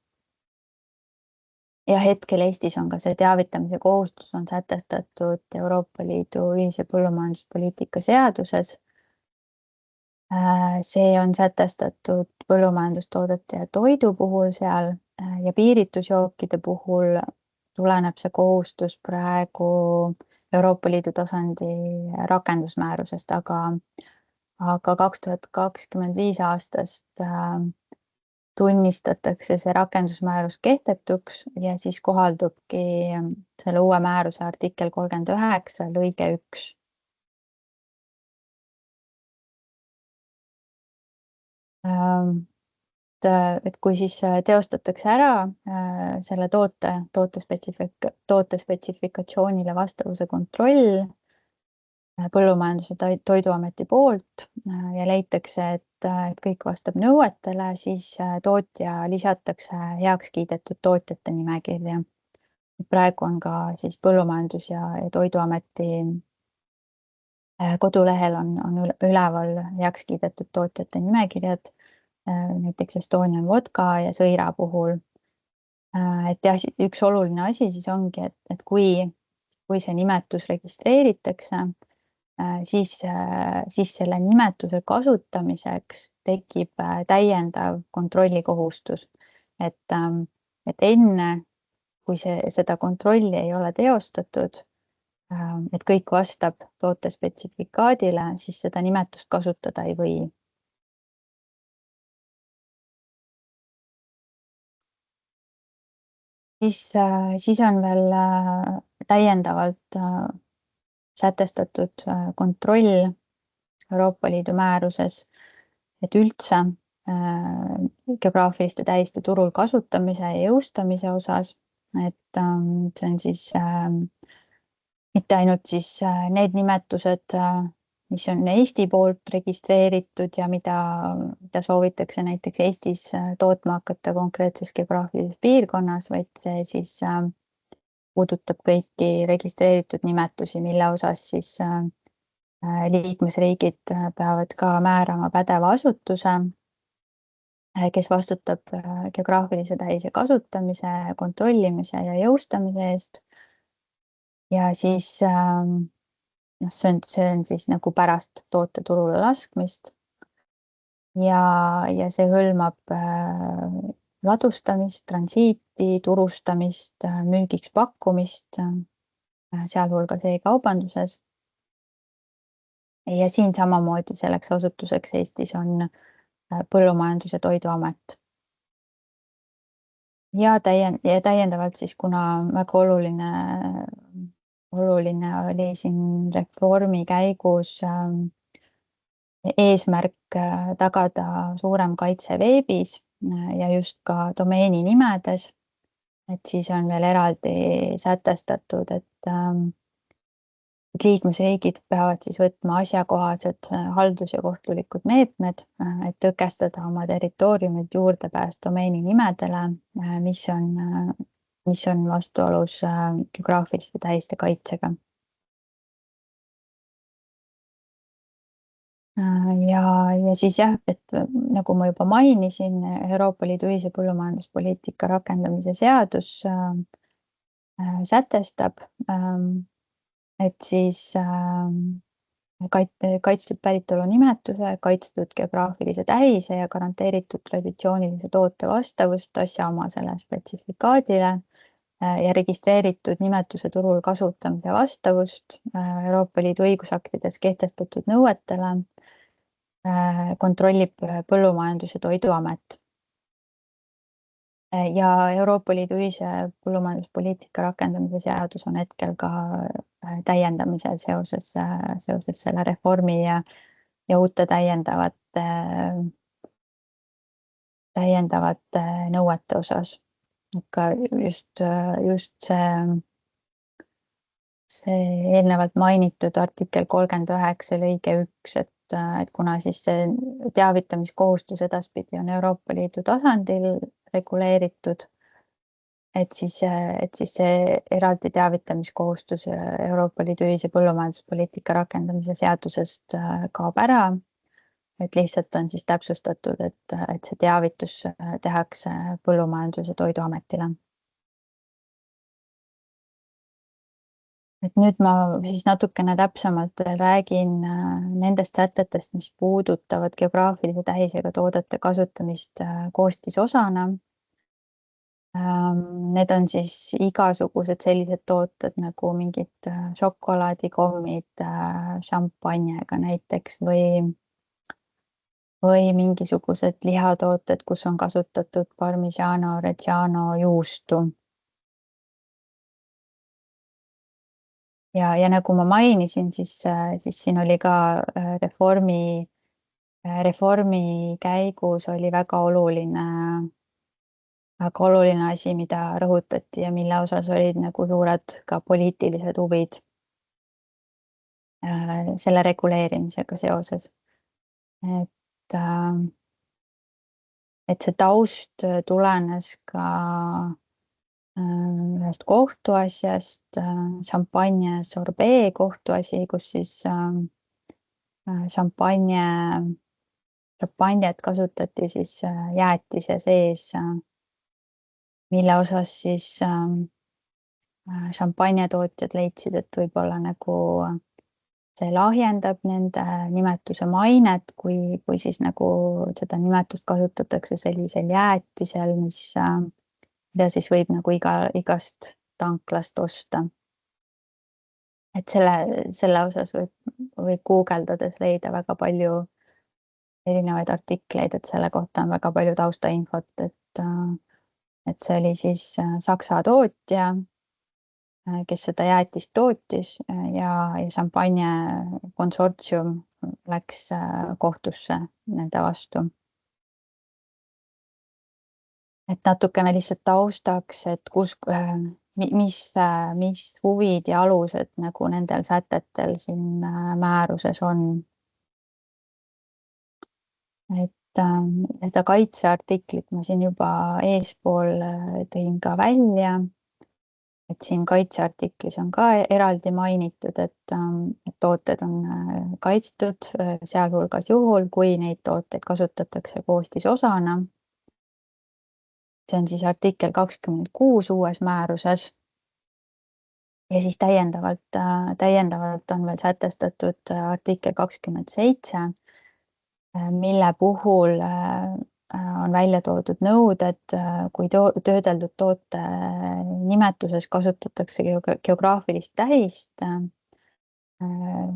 Ja hetkel Eestis on ka see teavitamise kohustus on sätestatud Euroopa Liidu ühise põllumajanduspoliitika seaduses. See on sätestatud põllumajandustoodete ja toidu puhul seal ja piiritusjookide puhul tuleneb see kohustus praegu Euroopa Liidu tasandi rakendusmäärusest, aga 2025 aastast tunnistatakse see rakendusmäärus kehtetuks ja siis kohaldubki selle uue määruse artikkel 39 lõige 1. Et kui siis teostatakse ära selle toote spetsifikatsioonile vastavuse kontroll Põllumajandus- ja Toiduameti poolt ja leitakse, et kõik vastab nõuetele, siis tootja lisatakse heaks kiidetud tootjate nimekirja. Praegu on ka siis Põllumajandus- ja Toiduameti kodulehel on üleval heaks kiidetud tootjate nimekirjad, näiteks Estonian vodka ja sõira puhul. Et jah, üks oluline asi siis ongi, et kui see nimetus registreeritakse, siis selle nimetuse kasutamiseks tekib täiendav kontrollikohustus. Et enne, kui seda kontrolli ei ole teostatud, et kõik vastab toote spetsifikaadile, siis seda nimetust kasutada ei või. Siis on veel täiendavalt sätestatud kontroll Euroopa Liidu määruses, et üldse geograafiliste tähiste turul kasutamise ja jõustamise osas, et see on siis mitte ainult siis need nimetused, mis on Eesti poolt registreeritud ja mida soovitakse näiteks Eestis tootma hakata konkreetses geograafilises piirkonnas, vaid see siis puudutab kõiki registreeritud nimetusi, mille osas siis liikmesriigid peavad ka määrama pädeva asutuse, kes vastutab geograafilise tähise kasutamise, kontrollimise ja jõustamise eest. Ja siis see on siis nagu pärast toote turule laskmist ja see hõlmab ladustamist, transiiti, turustamist, müügiks pakkumist, sealhulgas e-kaubanduses. Ja siin samamoodi selleks asutuseks Eestis on Põllumajandus- ja Toiduamet. Ja täiendavalt siis, kuna väga oluline oli siin reformi käigus eesmärk tagada suurem kaitse veebis ja just ka domeeni nimedes, et siis on veel eraldi sätestatud, et liikmesriigid peavad siis võtma asjakohased haldus- ja kohtulikud meetmed, et tõkestada oma territooriumilt juurdepääs domeeni nimedele, mis on vastuolus geograafiliste tähiste kaitsega. Ja siis jah, et nagu ma juba mainisin, Euroopa Liidu ühise põllumajanduspoliitika rakendamise seadus sätestab, et siis kaitstud päritolu nimetuse, kaitstud geograafilise tähise ja garanteeritud traditsioonilise toote vastavust asjaomasele spetsifikaadile ja registreeritud nimetuse turul kasutamise vastavust Euroopa Liidu õigusaktides kehtestatud nõuetele kontrollib Põllumajandus- ja Toiduamet. Ja Euroopa Liidu ühise põllumajanduspoliitika rakendamise seadus on hetkel ka täiendamisel seoses selle reformi ja uute täiendavate nõuete osas. Ka just see eelnevalt mainitud artikkel 39 lõige 1, et kuna siis see teavitamiskohustus edaspidi on Euroopa Liidu tasandil reguleeritud, et siis see eraldi teavitamiskohustus Euroopa Liidu ühise põllumajanduspoliitika rakendamise seadusest kaob ära. Et lihtsalt on siis täpsustatud, et see teavitus tehakse Põllumajandus- ja Toiduametile. Et nüüd ma siis natukene täpsemalt räägin nendest sätetest, mis puudutavad geograafilise tähisega toodete kasutamist koostisosana. Need on siis igasugused sellised tooted nagu mingid šokolaadikommid šampanjega näiteks või mingisugused lihatooted, kus on kasutatud Parmigiano Reggiano juustu. Ja nagu ma mainisin, siis siin oli ka reformi käigus oli väga oluline asi, mida rõhutati ja mille osas olid nagu suured ka poliitilised huvid selle reguleerimisega seoses. Et see taust tulenes ka ühest kohtuasjast, Champagne sorbet kohtuasi, kus siis šampanjet kasutati siis jäätise sees, mille osas siis šampanjetootjad leidsid, et võib-olla nagu see lahjendab nende nimetuse mainet, kui siis nagu seda nimetust kasutatakse sellisel jäätisel, mida siis võib nagu igast tanklast osta. Et selle osas võib guugeldades leida väga palju erinevaid artikleid, et selle kohta on väga palju taustainfot, et see oli siis Saksa tootja, kes seda jäätist tootis ja šampanje konsortsium läks kohtusse nende vastu. Et natukene lihtsalt taustaks, et mis huvid ja alused nagu nendel sätetel siin määruses on. Et seda kaitseartiklit ma siin juba eespool tõin ka välja. Et siin kaitseartiklis on ka eraldi mainitud, et tooted on kaitstud sealhulgas juhul, kui neid tooteid kasutatakse koostisosana. See on siis artikkel 26 uues määruses. Ja siis täiendavalt on veel sätestatud artikkel 27, mille puhul on välja toodud nõuded, kui töödeldud toote nimetuses kasutatakse geograafilist tähist,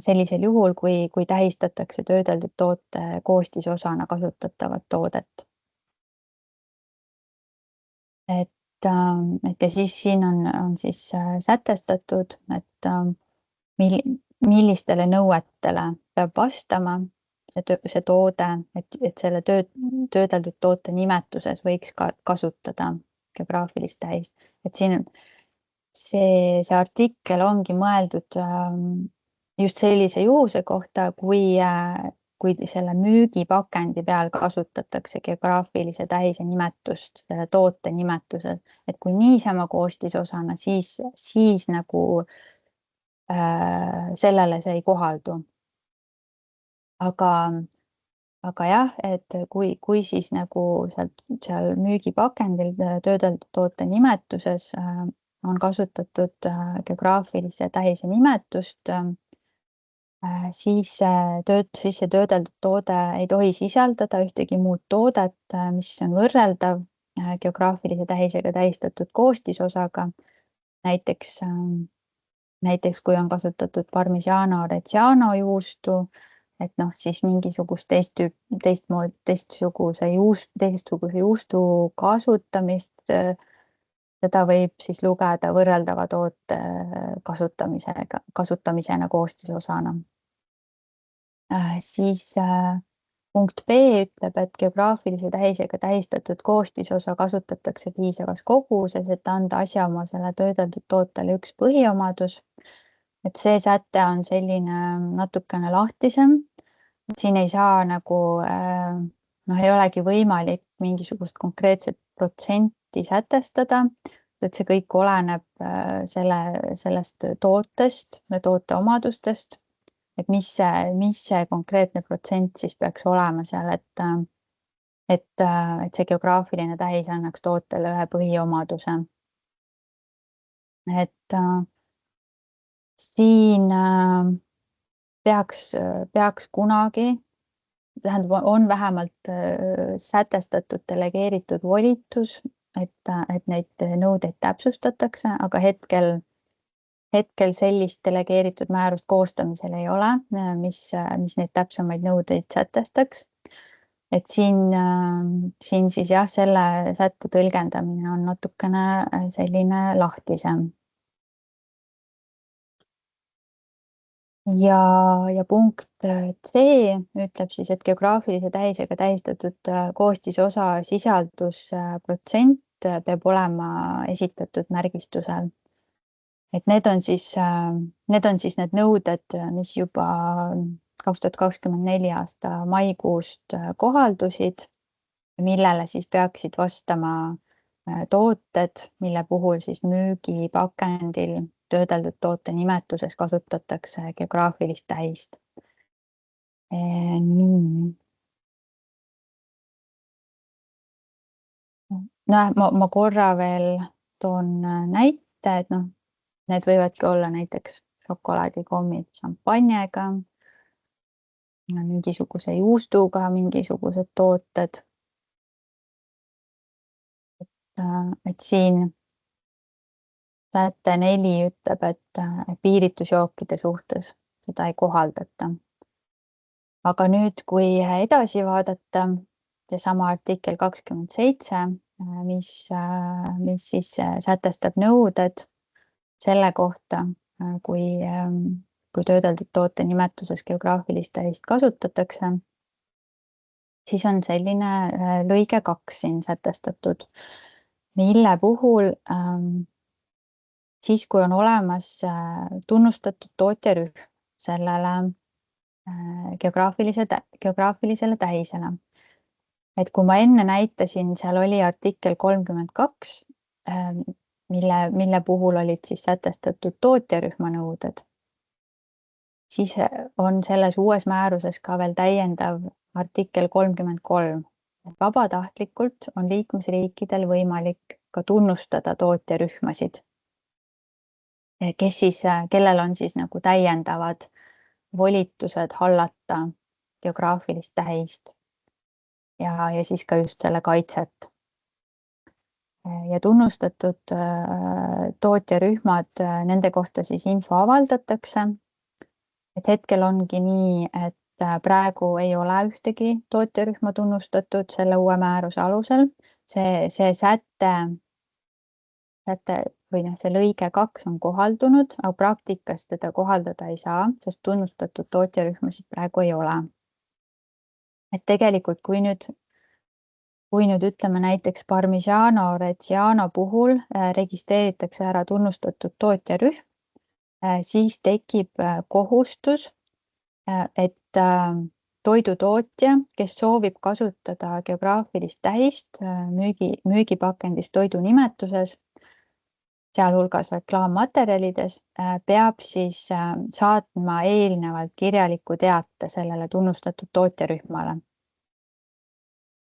sellisel juhul, kui tähistatakse töödeldud toote koostisosana kasutatavat toodet. Et ja siis siin on siis sätestatud, et millistele nõuetele peab vastama see toode, et selle töödeldud toote nimetuses võiks kasutada geograafilist tähist. Et siin see artikkel ongi mõeldud just sellise juhuse kohta, kui selle müügipakendi peal kasutatakse geograafilise tähise nimetust, selle toote nimetusel, et kui niisama koostisosana, siis nagu sellele see ei kohaldu. Aga jah, et kui siis nagu seal müügipakendil töödeldud toote nimetuses on kasutatud geograafilise tähise nimetust, siis see töödeldud toode ei tohi sisaldada ühtegi muud toodet, mis on võrreldav geograafilise tähisega tähistatud koostisosaga. Näiteks kui on kasutatud Parmigiano Reggiano juustu, et siis mingisugust teistsuguse juustu kasutamist, seda võib siis lugeda võrreldava toote kasutamisena koostisosana. Siis punkt B ütleb, et geograafilise tähisega tähistatud koostisosa kasutatakse piisavas koguses, et anda asjaomasele töödeldud tootele üks põhiomadus. Et see säte on selline natukene lahtisem. Siin ei saa ei olegi võimalik mingisugust konkreetset protsenti sätestada, et see kõik oleneb sellest tootest või toote omadustest. Et mis see konkreetne protsent siis peaks olema seal, et see geograafiline tähis annaks tootele ühe põhiomaduse. Et siin peaks kunagi, tähendab, on vähemalt sätestatud delegeeritud volitus, et neid nõudeid täpsustatakse, aga hetkel sellist delegeeritud määrust koostamisel ei ole, mis neid täpsemaid nõudeid sätestaks. Et siin siis jah, selle sätte tõlgendamine on natukene selline lahtisem. Ja punkt C ütleb siis, et geograafilise tähisega tähistatud koostisosa sisaldusprotsent peab olema esitatud märgistusel. Et need on siis need nõuded, mis juba 2024 aasta maikuust kohaldusid, millele siis peaksid vastama tooted, mille puhul siis müügipakendil töödeldud toote nimetuses kasutatakse geograafilist tähist. Ma korra veel toon näite, et need võivadki olla näiteks šokolaadikommid šampanjega, mingisuguse juustuga, mingisugused tooted. Et siin säte 4 ütleb, et piiritusjookide suhtes seda ei kohaldata. Aga nüüd, kui edasi vaadata, seesama artikkel 27, mis siis sätestab nõuded selle kohta, kui töödeldud toote nimetuses geograafilist tähist kasutatakse, siis on selline lõige 2 siin sätestatud, mille puhul siis, kui on olemas tunnustatud tootjarühm sellele geograafilisele tähisele. Et kui ma enne näitasin, seal oli artikkel 32, mille puhul olid siis sätestatud tootjarühma nõuded, siis on selles uues määruses ka veel täiendav artikkel 33. Vabatahtlikult on liikmesriikidel võimalik ka tunnustada tootjarühmasid, kellel on siis nagu täiendavad volitused hallata geograafilist tähist ja siis ka just selle kaitset. Ja tunnustatud tootjarühmad, nende kohta siis info avaldatakse. Et hetkel ongi nii, et praegu ei ole ühtegi tootjarühma tunnustatud selle uue määruse alusel. See säte või see lõige 2 on kohaldunud, aga praktikas teda kohaldada ei saa, sest tunnustatud tootjarühmasid praegu ei ole. Et tegelikult, kui nüüd ütleme näiteks Parmigiano Reggiano puhul registreeritakse ära tunnustatud tootjarühm, siis tekib kohustus, et toidutootja, kes soovib kasutada geograafilist tähist müügipakendis toidu nimetuses, sealhulgas reklaammaterjalides, peab siis saatma eelnevalt kirjaliku teate sellele tunnustatud tootjarühmale.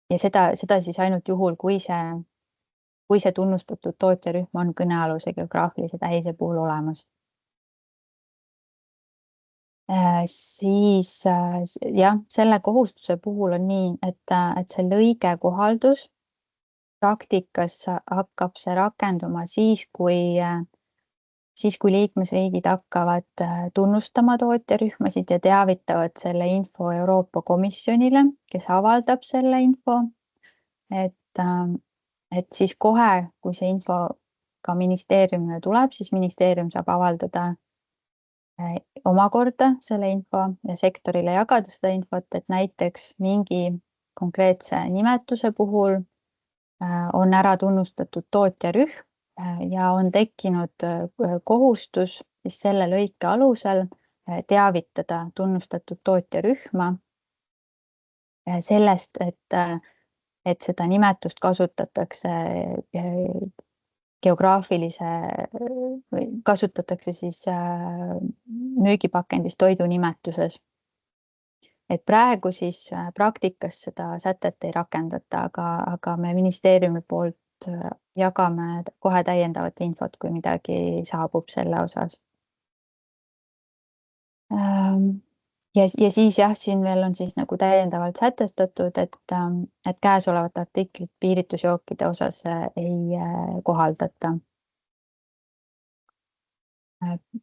Ja seda siis ainult juhul, kui see tunnustatud tootjarühm on kõnealuse geograafilise tähise puhul olemas. Siis jah, selle kohustuse puhul on nii, et see lõige kohaldus praktikas hakkab see rakenduma siis, kui liikmesriigid hakkavad tunnustama tootjarühmasid ja teavitavad selle info Euroopa Komisjonile, kes avaldab selle info. Et siis kohe, kui see info ka ministeeriumile tuleb, siis ministeerium saab avaldada omakorda selle info ja sektorile jagada seda infot, et näiteks mingi konkreetse nimetuse puhul on ära tunnustatud tootjarühm ja on tekkinud kohustus siis selle lõike alusel teavitada tunnustatud tootjarühma sellest, et seda nimetust kasutatakse kasutatakse siis müügipakendis toidu nimetuses. Et praegu siis praktikas seda sätet ei rakendata, aga me ministeeriumi poolt jagame kohe täiendavat infot, kui midagi saabub selle osas. Ja siis jah, siin veel on siis nagu täiendavalt sätestatud, et käesolevat artiklit piiritusjookide osas ei kohaldata.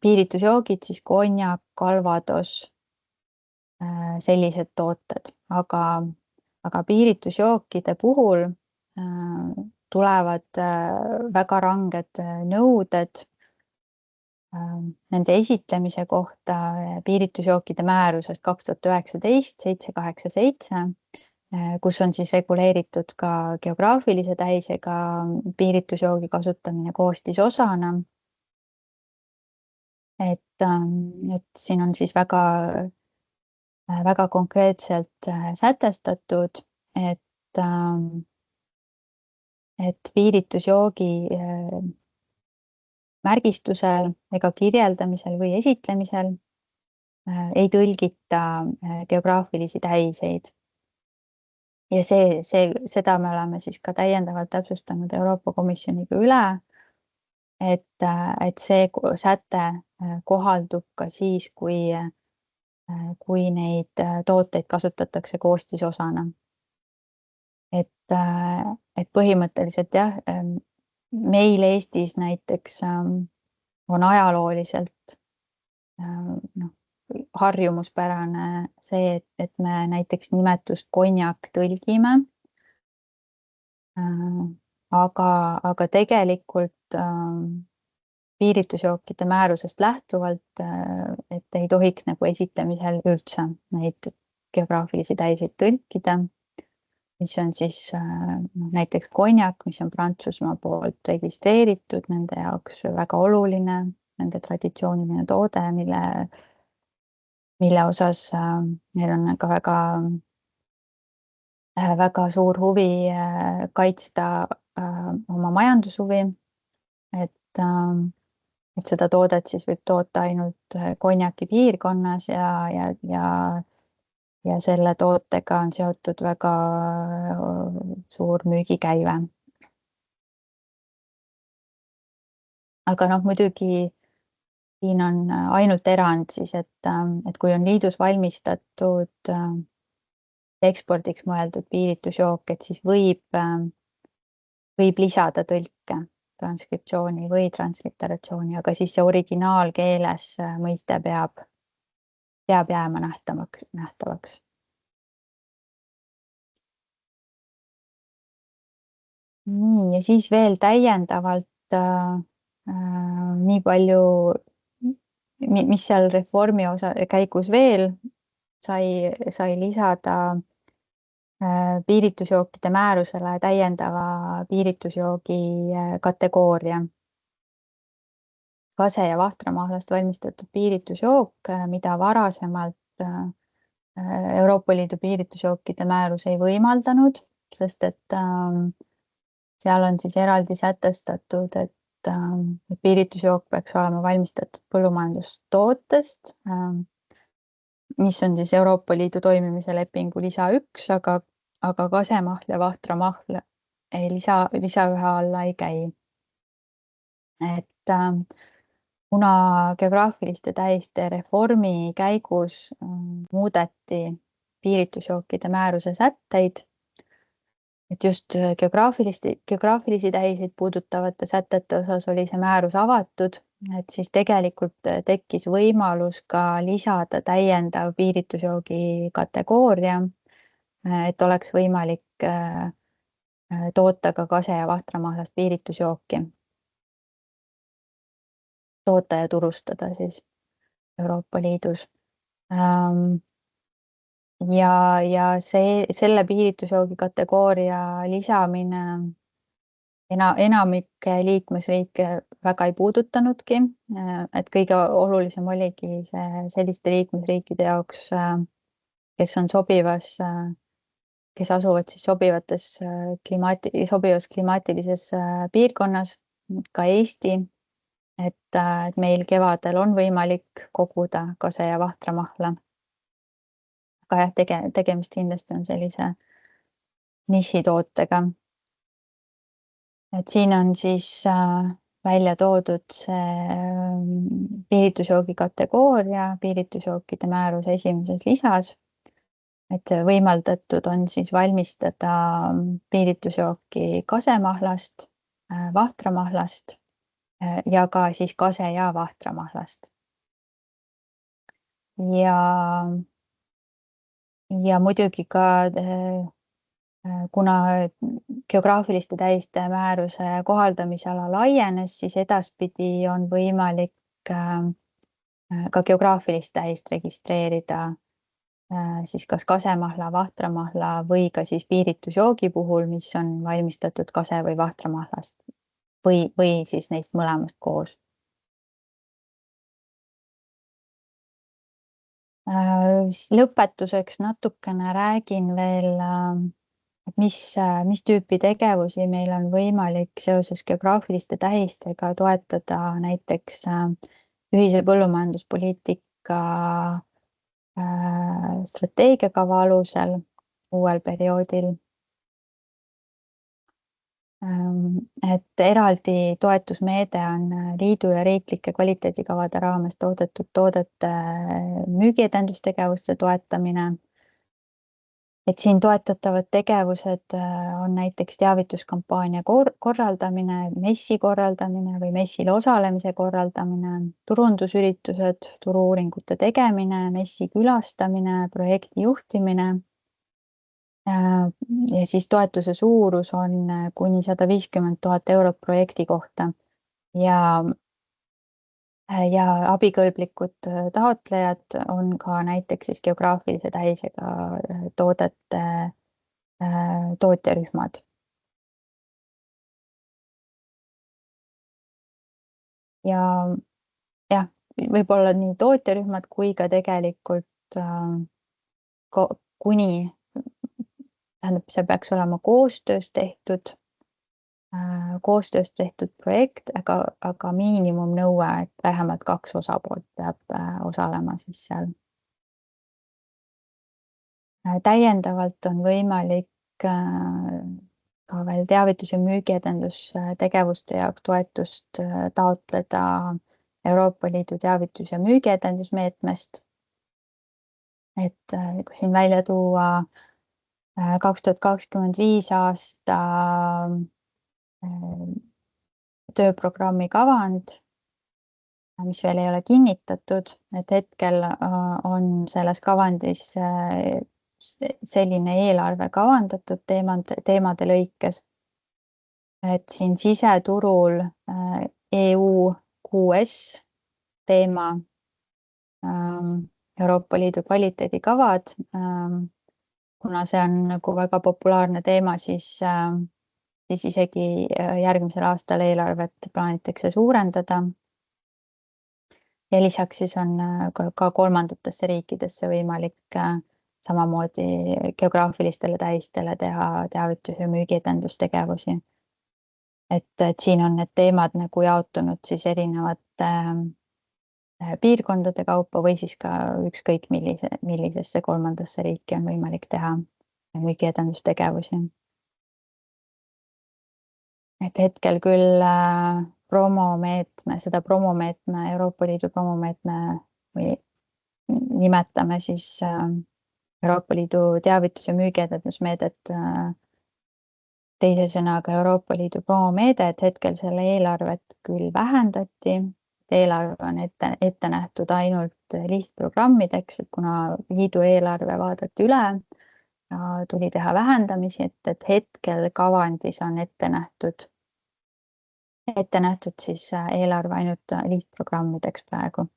Piiritusjoogid siis konjak, Calvados, sellised tooted, aga piiritusjookide puhul tulevad väga ranged nõuded nende esitlemise kohta piiritusjookide määrusest 2019/787, kus on siis reguleeritud ka geograafilise tähisega piiritusjoogi kasutamine koostisosana. Et siin on siis väga konkreetselt sätestatud, et piiritusjoogi märgistusel ega kirjeldamisel või esitlemisel ei tõlgita geograafilisi tähiseid. Ja seda me oleme siis ka täiendavalt täpsustanud Euroopa Komisjoniga üle, et see säte kohaldub ka siis, kui neid tooteid kasutatakse koostisosana. Et põhimõtteliselt jah, meil Eestis näiteks on ajalooliselt harjumuspärane see, et me näiteks nimetust konjak tõlgime, aga tegelikult piiritusjookide määrusest lähtuvalt, et ei tohiks nagu esitlemisel üldse neid geograafilisi tähiseid tõlkida, mis on siis näiteks konjak, mis on Prantsusmaa poolt registreeritud, nende jaoks väga oluline, nende traditsiooniline toode, mille osas meil on ka väga suur huvi kaitsta oma majandushuvi, et seda toodet siis võib toota ainult konjaki piirkonnas ja selle tootega on seotud väga suur müügikäive. Aga muidugi siin on ainult erand siis, et kui on liidus valmistatud ekspordiks mõeldud piiritusjook, et siis võib lisada tõlke, transkriptsiooni või transliteratsiooni, aga siis see originaalkeeles mõiste peab jääma nähtavaks. Nii, ja siis veel täiendavalt nii palju, mis seal reformi käigus veel sai lisada piiritusjookide määrusele täiendava piiritusjoogi kategooria. Kase- ja vahtramahlast valmistatud piiritusjook, mida varasemalt Euroopa Liidu piiritusjookide määrus ei võimaldanud, sest et seal on siis eraldi sätestatud, et piiritusjook peaks olema valmistatud põllumajandustootest, mis on siis Euroopa Liidu toimimise lepingu lisa 1, aga kasemahl ja vahtramahl lisa 1 alla ei käi. kuna geograafiliste tähiste reformi käigus muudeti piiritusjookide määruse sätteid, et just geograafilisi tähiseid puudutavate sätete osas oli see määrus avatud, et siis tegelikult tekkis võimalus ka lisada täiendav piiritusjoogi kategooria, et oleks võimalik toota ka kase- ja vahramahlast piiritusjooki. Toota ja turustada siis Euroopa Liidus. Ja selle piiritusjoogi kategooria lisamine enamik liikmesriike väga ei puudutanudki, et kõige olulisem oligi see selliste liikmesriikide jaoks, kes on kes asuvad siis sobivas klimaatilises piirkonnas, ka Eesti, et meil kevadel on võimalik koguda kase- ja vahramahla. Aga jah, tegemist kindlasti on sellise nišitootega. Et siin on siis välja toodud see piiritusjoogi kategooria piiritusjookide määruse esimeses lisas, et võimaldatud on siis valmistada piiritusjooki kasemahlast, vahramahlast ja ka siis kase- ja vahramahlast. Ja muidugi ka kuna geograafiliste tähiste määruse kohaldamisala laienes, siis edaspidi on võimalik ka geograafilist tähist registreerida siis kas kasemahla, vahtramahla või ka siis piiritusjoogi puhul, mis on valmistatud kase- või vahramahlast või siis neist mõlemast koos. Lõpetuseks natukene räägin veel, et mis tüüpi tegevusi meil on võimalik seoses geograafiliste tähistega toetada näiteks ühise põllumajanduspoliitika strateegiakava alusel uuel perioodil. Et eraldi toetusmeede on liidu ja riiklike kvaliteedikavade raames toodetud toodete müügiedendustegevuste toetamine. Et siin toetatavad tegevused on näiteks teavituskampaania korraldamine, messi korraldamine või messil osalemise korraldamine, turundusüritused, turu-uuringute tegemine, messi külastamine, projekti juhtimine. Ja siis toetuse suurus on kuni 150 000 eurot projekti kohta ja abikõlblikud taotlejad on ka näiteks siis geograafilise tähisega toodete tootjarühmad. Ja jah, võib-olla nii tootjarühmad kui ka tegelikult tähendab, see peaks olema koostöös tehtud projekt, aga miinimumnõue, et vähemalt 2 osapoolt peab osalema siis seal. Täiendavalt on võimalik ka veel teavitus- ja müügiedendustegevuste jaoks toetust taotleda Euroopa Liidu teavitus- ja müügiedendusmeetmest. Et kui siin välja tuua 2025 aasta tööprogrammi kavand, mis veel ei ole kinnitatud, et hetkel on selles kavandis selline eelarve kavandatud teemade lõikes, et siin siseturul EU 6S teema, Euroopa Liidu kvaliteedikavad, kuna see on nagu väga populaarne teema, siis isegi järgmisel aastal eelarvet plaanitakse suurendada. Ja lisaks siis on ka kolmandatesse riikidesse võimalik samamoodi geograafilistele tähistele teha teavitus- ja müügiedendustegevusi. Et siin on need teemad nagu jaotunud siis erinevate piirkondade kaupa või siis ka ükskõik millisesse kolmandasse riiki on võimalik teha müügiedendustegevusi. Et hetkel küll promomeetme, Euroopa Liidu promomeetme või nimetame siis Euroopa Liidu teavitus- ja müügiedendusmeedet teise sõnaga Euroopa Liidu promomeede, et hetkel selle eelarvet küll vähendati. Eelarve on ette nähtud ainult lihtprogrammideks, et kuna liidu eelarve vaadati üle, tuli teha vähendamisi, et hetkel kavandis on ette nähtud siis eelarve ainult lihtprogrammideks praegu.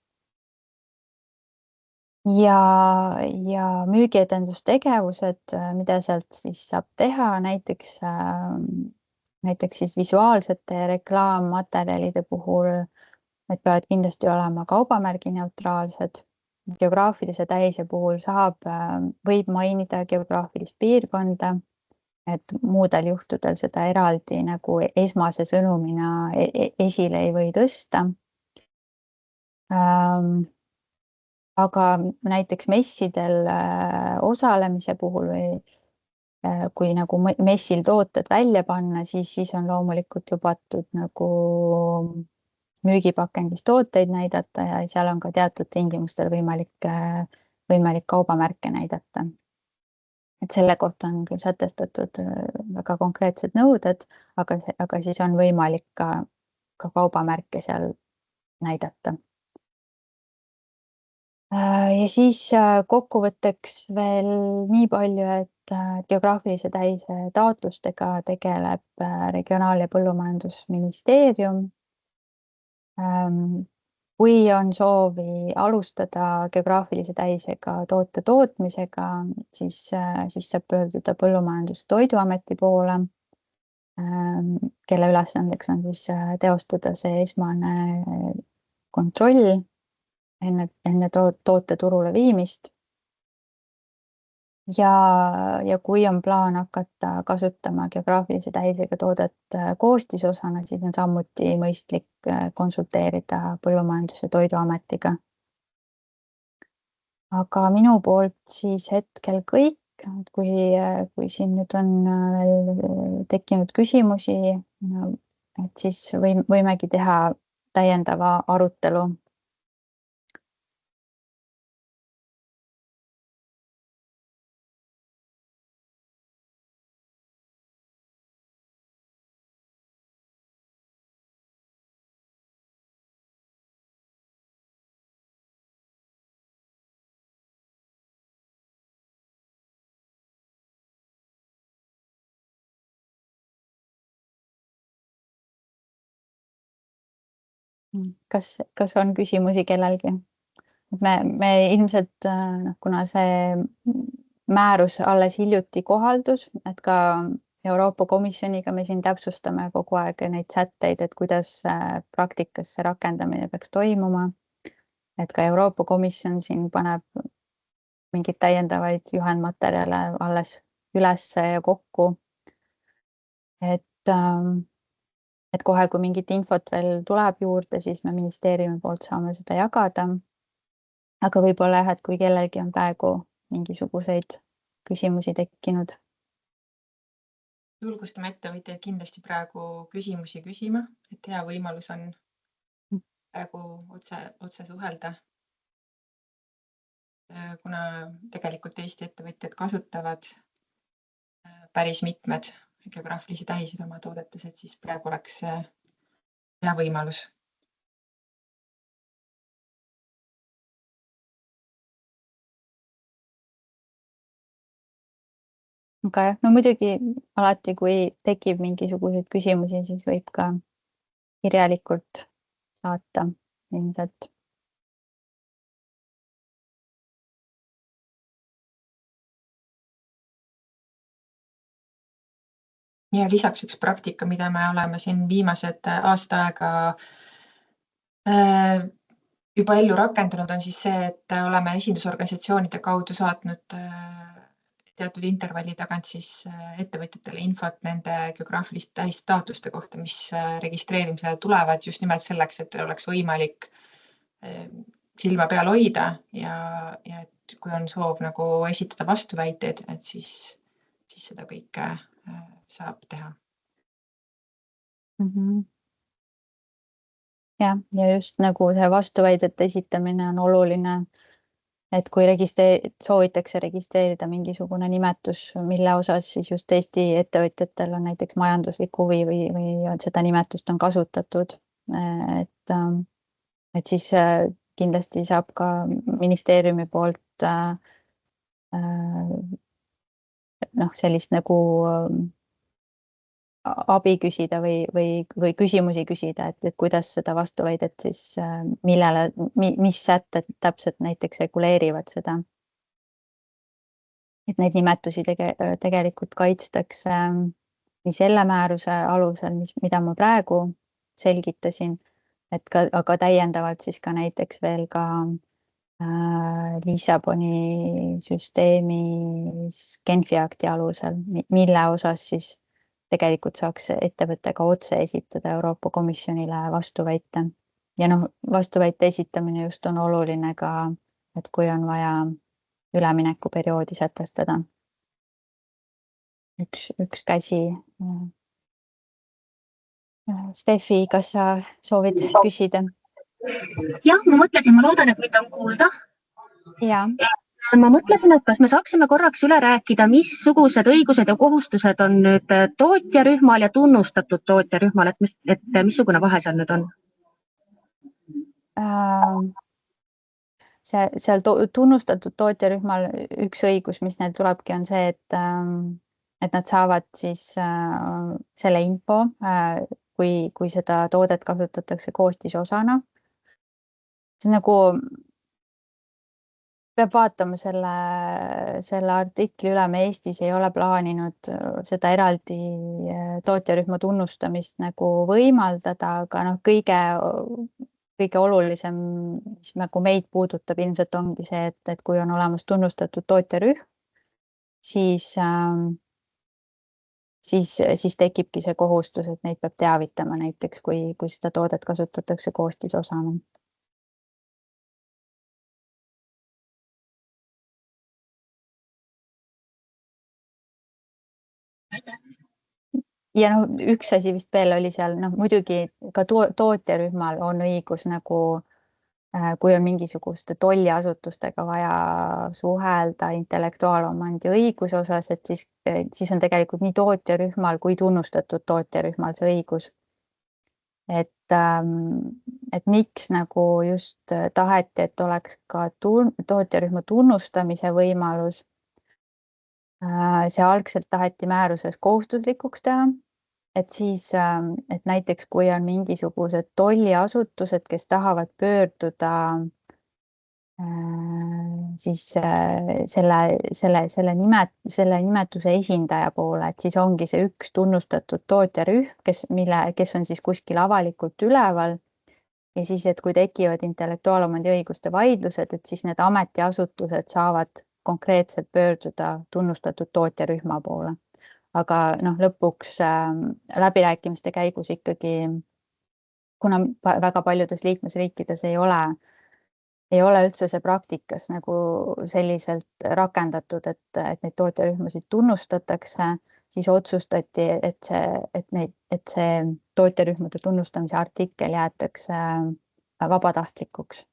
Ja müügiedendustegevused, mida sealt siis saab teha, näiteks siis visuaalsete reklaammaterjalide puhul, need peavad kindlasti olema kaubamärgi neutraalsed. Geograafilise tähise puhul võib mainida geograafilist piirkonda, et muudel juhtudel seda eraldi nagu esmase sõnumina esile ei või tõsta. Aga näiteks messidel osalemise puhul või kui nagu messil tooted välja panna, siis on loomulikult lubatud nagu müügipakendis tooteid näidata ja seal on ka teatud tingimustel võimalik kaubamärke näidata. Et selle kohta on küll sätestatud väga konkreetsed nõuded, aga siis on võimalik ka kaubamärke seal näidata. Ja siis kokkuvõtteks veel nii palju, et geograafilise tähise taotlustega tegeleb Regionaal- ja Põllumajandusministeerium. Kui on soovi alustada geograafilise tähisega toote tootmisega, siis saab pöörduda Põllumajandus- ja Toiduameti poole, kelle ülesandeks on siis teostada see esmane kontroll enne toote turule viimist. Ja kui on plaan hakata kasutama geograafilise tähisega toodet koostisosana, siis on samuti mõistlik konsulteerida Põllumajandus- ja Toiduametiga. Aga minu poolt siis hetkel kõik, kui siin nüüd on veel tekkinud küsimusi, et siis võimegi teha täiendava arutelu. Kas on küsimusi kellelgi? Me ilmselt, kuna see määrus alles hiljuti kohaldus, et ka Euroopa Komisjoniga me siin täpsustame kogu aeg neid sätteid, et kuidas praktikas see rakendamine peaks toimuma. Et ka Euroopa Komisjon siin paneb mingeid täiendavaid juhendmaterjale alles ülesse ja kokku. Et kohe, kui mingit infot veel tuleb juurde, siis me ministeeriumi poolt saame seda jagada. Aga võib-olla jah, et kui kellelgi on praegu mingisuguseid küsimusi tekkinud. Julgustame ettevõtjaid kindlasti praegu küsimusi küsima, et hea võimalus on praegu otse suhelda. Kuna tegelikult Eesti ettevõtjad kasutavad päris mitmed geograafilisi tähiseid oma toodetes, et siis praegu oleks hea võimalus. Aga jah, no muidugi alati, kui tekib mingisuguseid küsimusi, siis võib ka kirjalikult saata ilmselt. Ja lisaks üks praktika, mida me oleme siin viimased aasta aega juba ellu rakendanud, on siis see, et oleme esindusorganisatsioonide kaudu saatnud teatud intervalli tagant siis ettevõtjatele infot nende geograafiliste tähistaotluste kohta, mis registreerimisele tulevad just nimelt selleks, et oleks võimalik silma peal hoida ja et kui on soov nagu esitada vastuväiteid, et siis seda kõike saab teha. ja just nagu see vastuväidete esitamine on oluline, et kui soovitakse registreerida mingisugune nimetus, mille osas siis just Eesti ettevõtjatel on näiteks majanduslik huvi või seda nimetust on kasutatud, et siis kindlasti saab ka ministeeriumi poolt sellist nagu abi küsida või küsimusi küsida, et kuidas seda vastuväidet siis, mis sätted täpselt näiteks reguleerivad seda. Et neid nimetusi tegelikult kaitstakse nii selle määruse alusel, mida ma praegu selgitasin, aga täiendavalt siis ka näiteks veel ka Lissaboni süsteemis Genfi akti alusel, mille osas siis tegelikult saaks ettevõte ka otse esitada Euroopa Komisjonile vastuväite. Ja vastuväite esitamine just on oluline ka, et kui on vaja üleminekuperioodi sätestada. Üks käsi. Steffi, kas sa soovid küsida? Jah, ma mõtlesin, ma loodan, et mind on kuulda. Ja. Ma mõtlesin, et kas me saaksime korraks üle rääkida, missugused õigused ja kohustused on nüüd tootjarühmal ja tunnustatud tootjarühmal, et missugune vahe seal nüüd on? Seal tunnustatud tootjarühmal üks õigus, mis neil tulebki, on see, et nad saavad siis selle info, kui seda toodet kasutatakse koostisosana. See nagu peab vaatama selle artikli üle. Me Eestis ei ole plaaninud seda eraldi tootjarühma tunnustamist nagu võimaldada, aga kõige olulisem, mis nagu meid puudutab, ilmselt ongi see, et kui on olemas tunnustatud tootjarühm, siis tekibki see kohustus, et neid peab teavitama näiteks, kui seda toodet kasutatakse koostisosana. Ja üks asi vist veel oli seal, muidugi ka tootjarühmal on õigus nagu, kui on mingisuguste tolliasutustega vaja suhelda intellektuaalomandi õiguse osas, et siis on tegelikult nii tootjarühmal kui tunnustatud tootjarühmal see õigus. Et miks nagu just taheti, et oleks ka tootjarühma tunnustamise võimalus. See algselt taheti määruses kohustuslikuks teha, et näiteks kui on mingisugused tolliasutused, kes tahavad pöörduda siis selle nimetuse esindaja poole, et siis ongi see üks tunnustatud tootjarühm, kes on siis kuskil avalikult üleval. Ja siis, et kui tekivad intellektuaalomandi õiguste vaidlused, et siis need ametiasutused saavad konkreetselt pöörduda tunnustatud tootjarühma poole. Aga lõpuks läbirääkimiste käigus ikkagi, kuna väga paljudes liikmesriikides ei ole üldse see praktikas nagu selliselt rakendatud, et neid tootjarühmasid tunnustatakse, siis otsustati, et see tootjarühmade tunnustamise artikkel jäetakse vabatahtlikuks.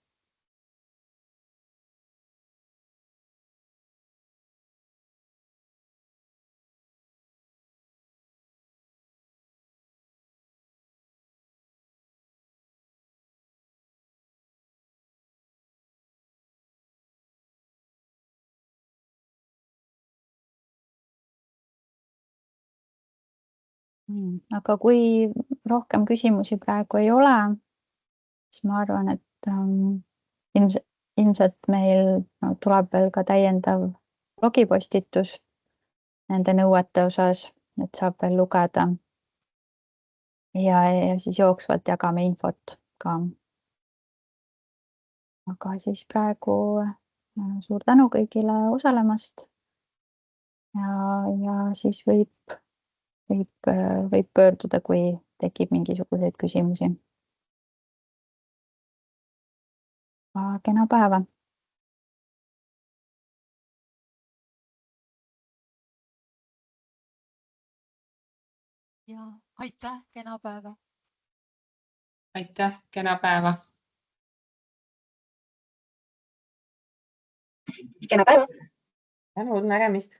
Aga kui rohkem küsimusi praegu ei ole, siis ma arvan, et ilmselt meil tuleb veel ka täiendav blogipostitus nende nõuete osas, et saab veel lugeda. Ja siis jooksvalt jagame infot ka. Aga siis praegu suur tänu kõigile osalemast. Ja siis võib pöörduda, kui tekib mingisuguseid küsimusi. Kena päeva! Ja aitäh, kena päeva! aitäh, kena päeva. Kena päeva. Tänud nägemist.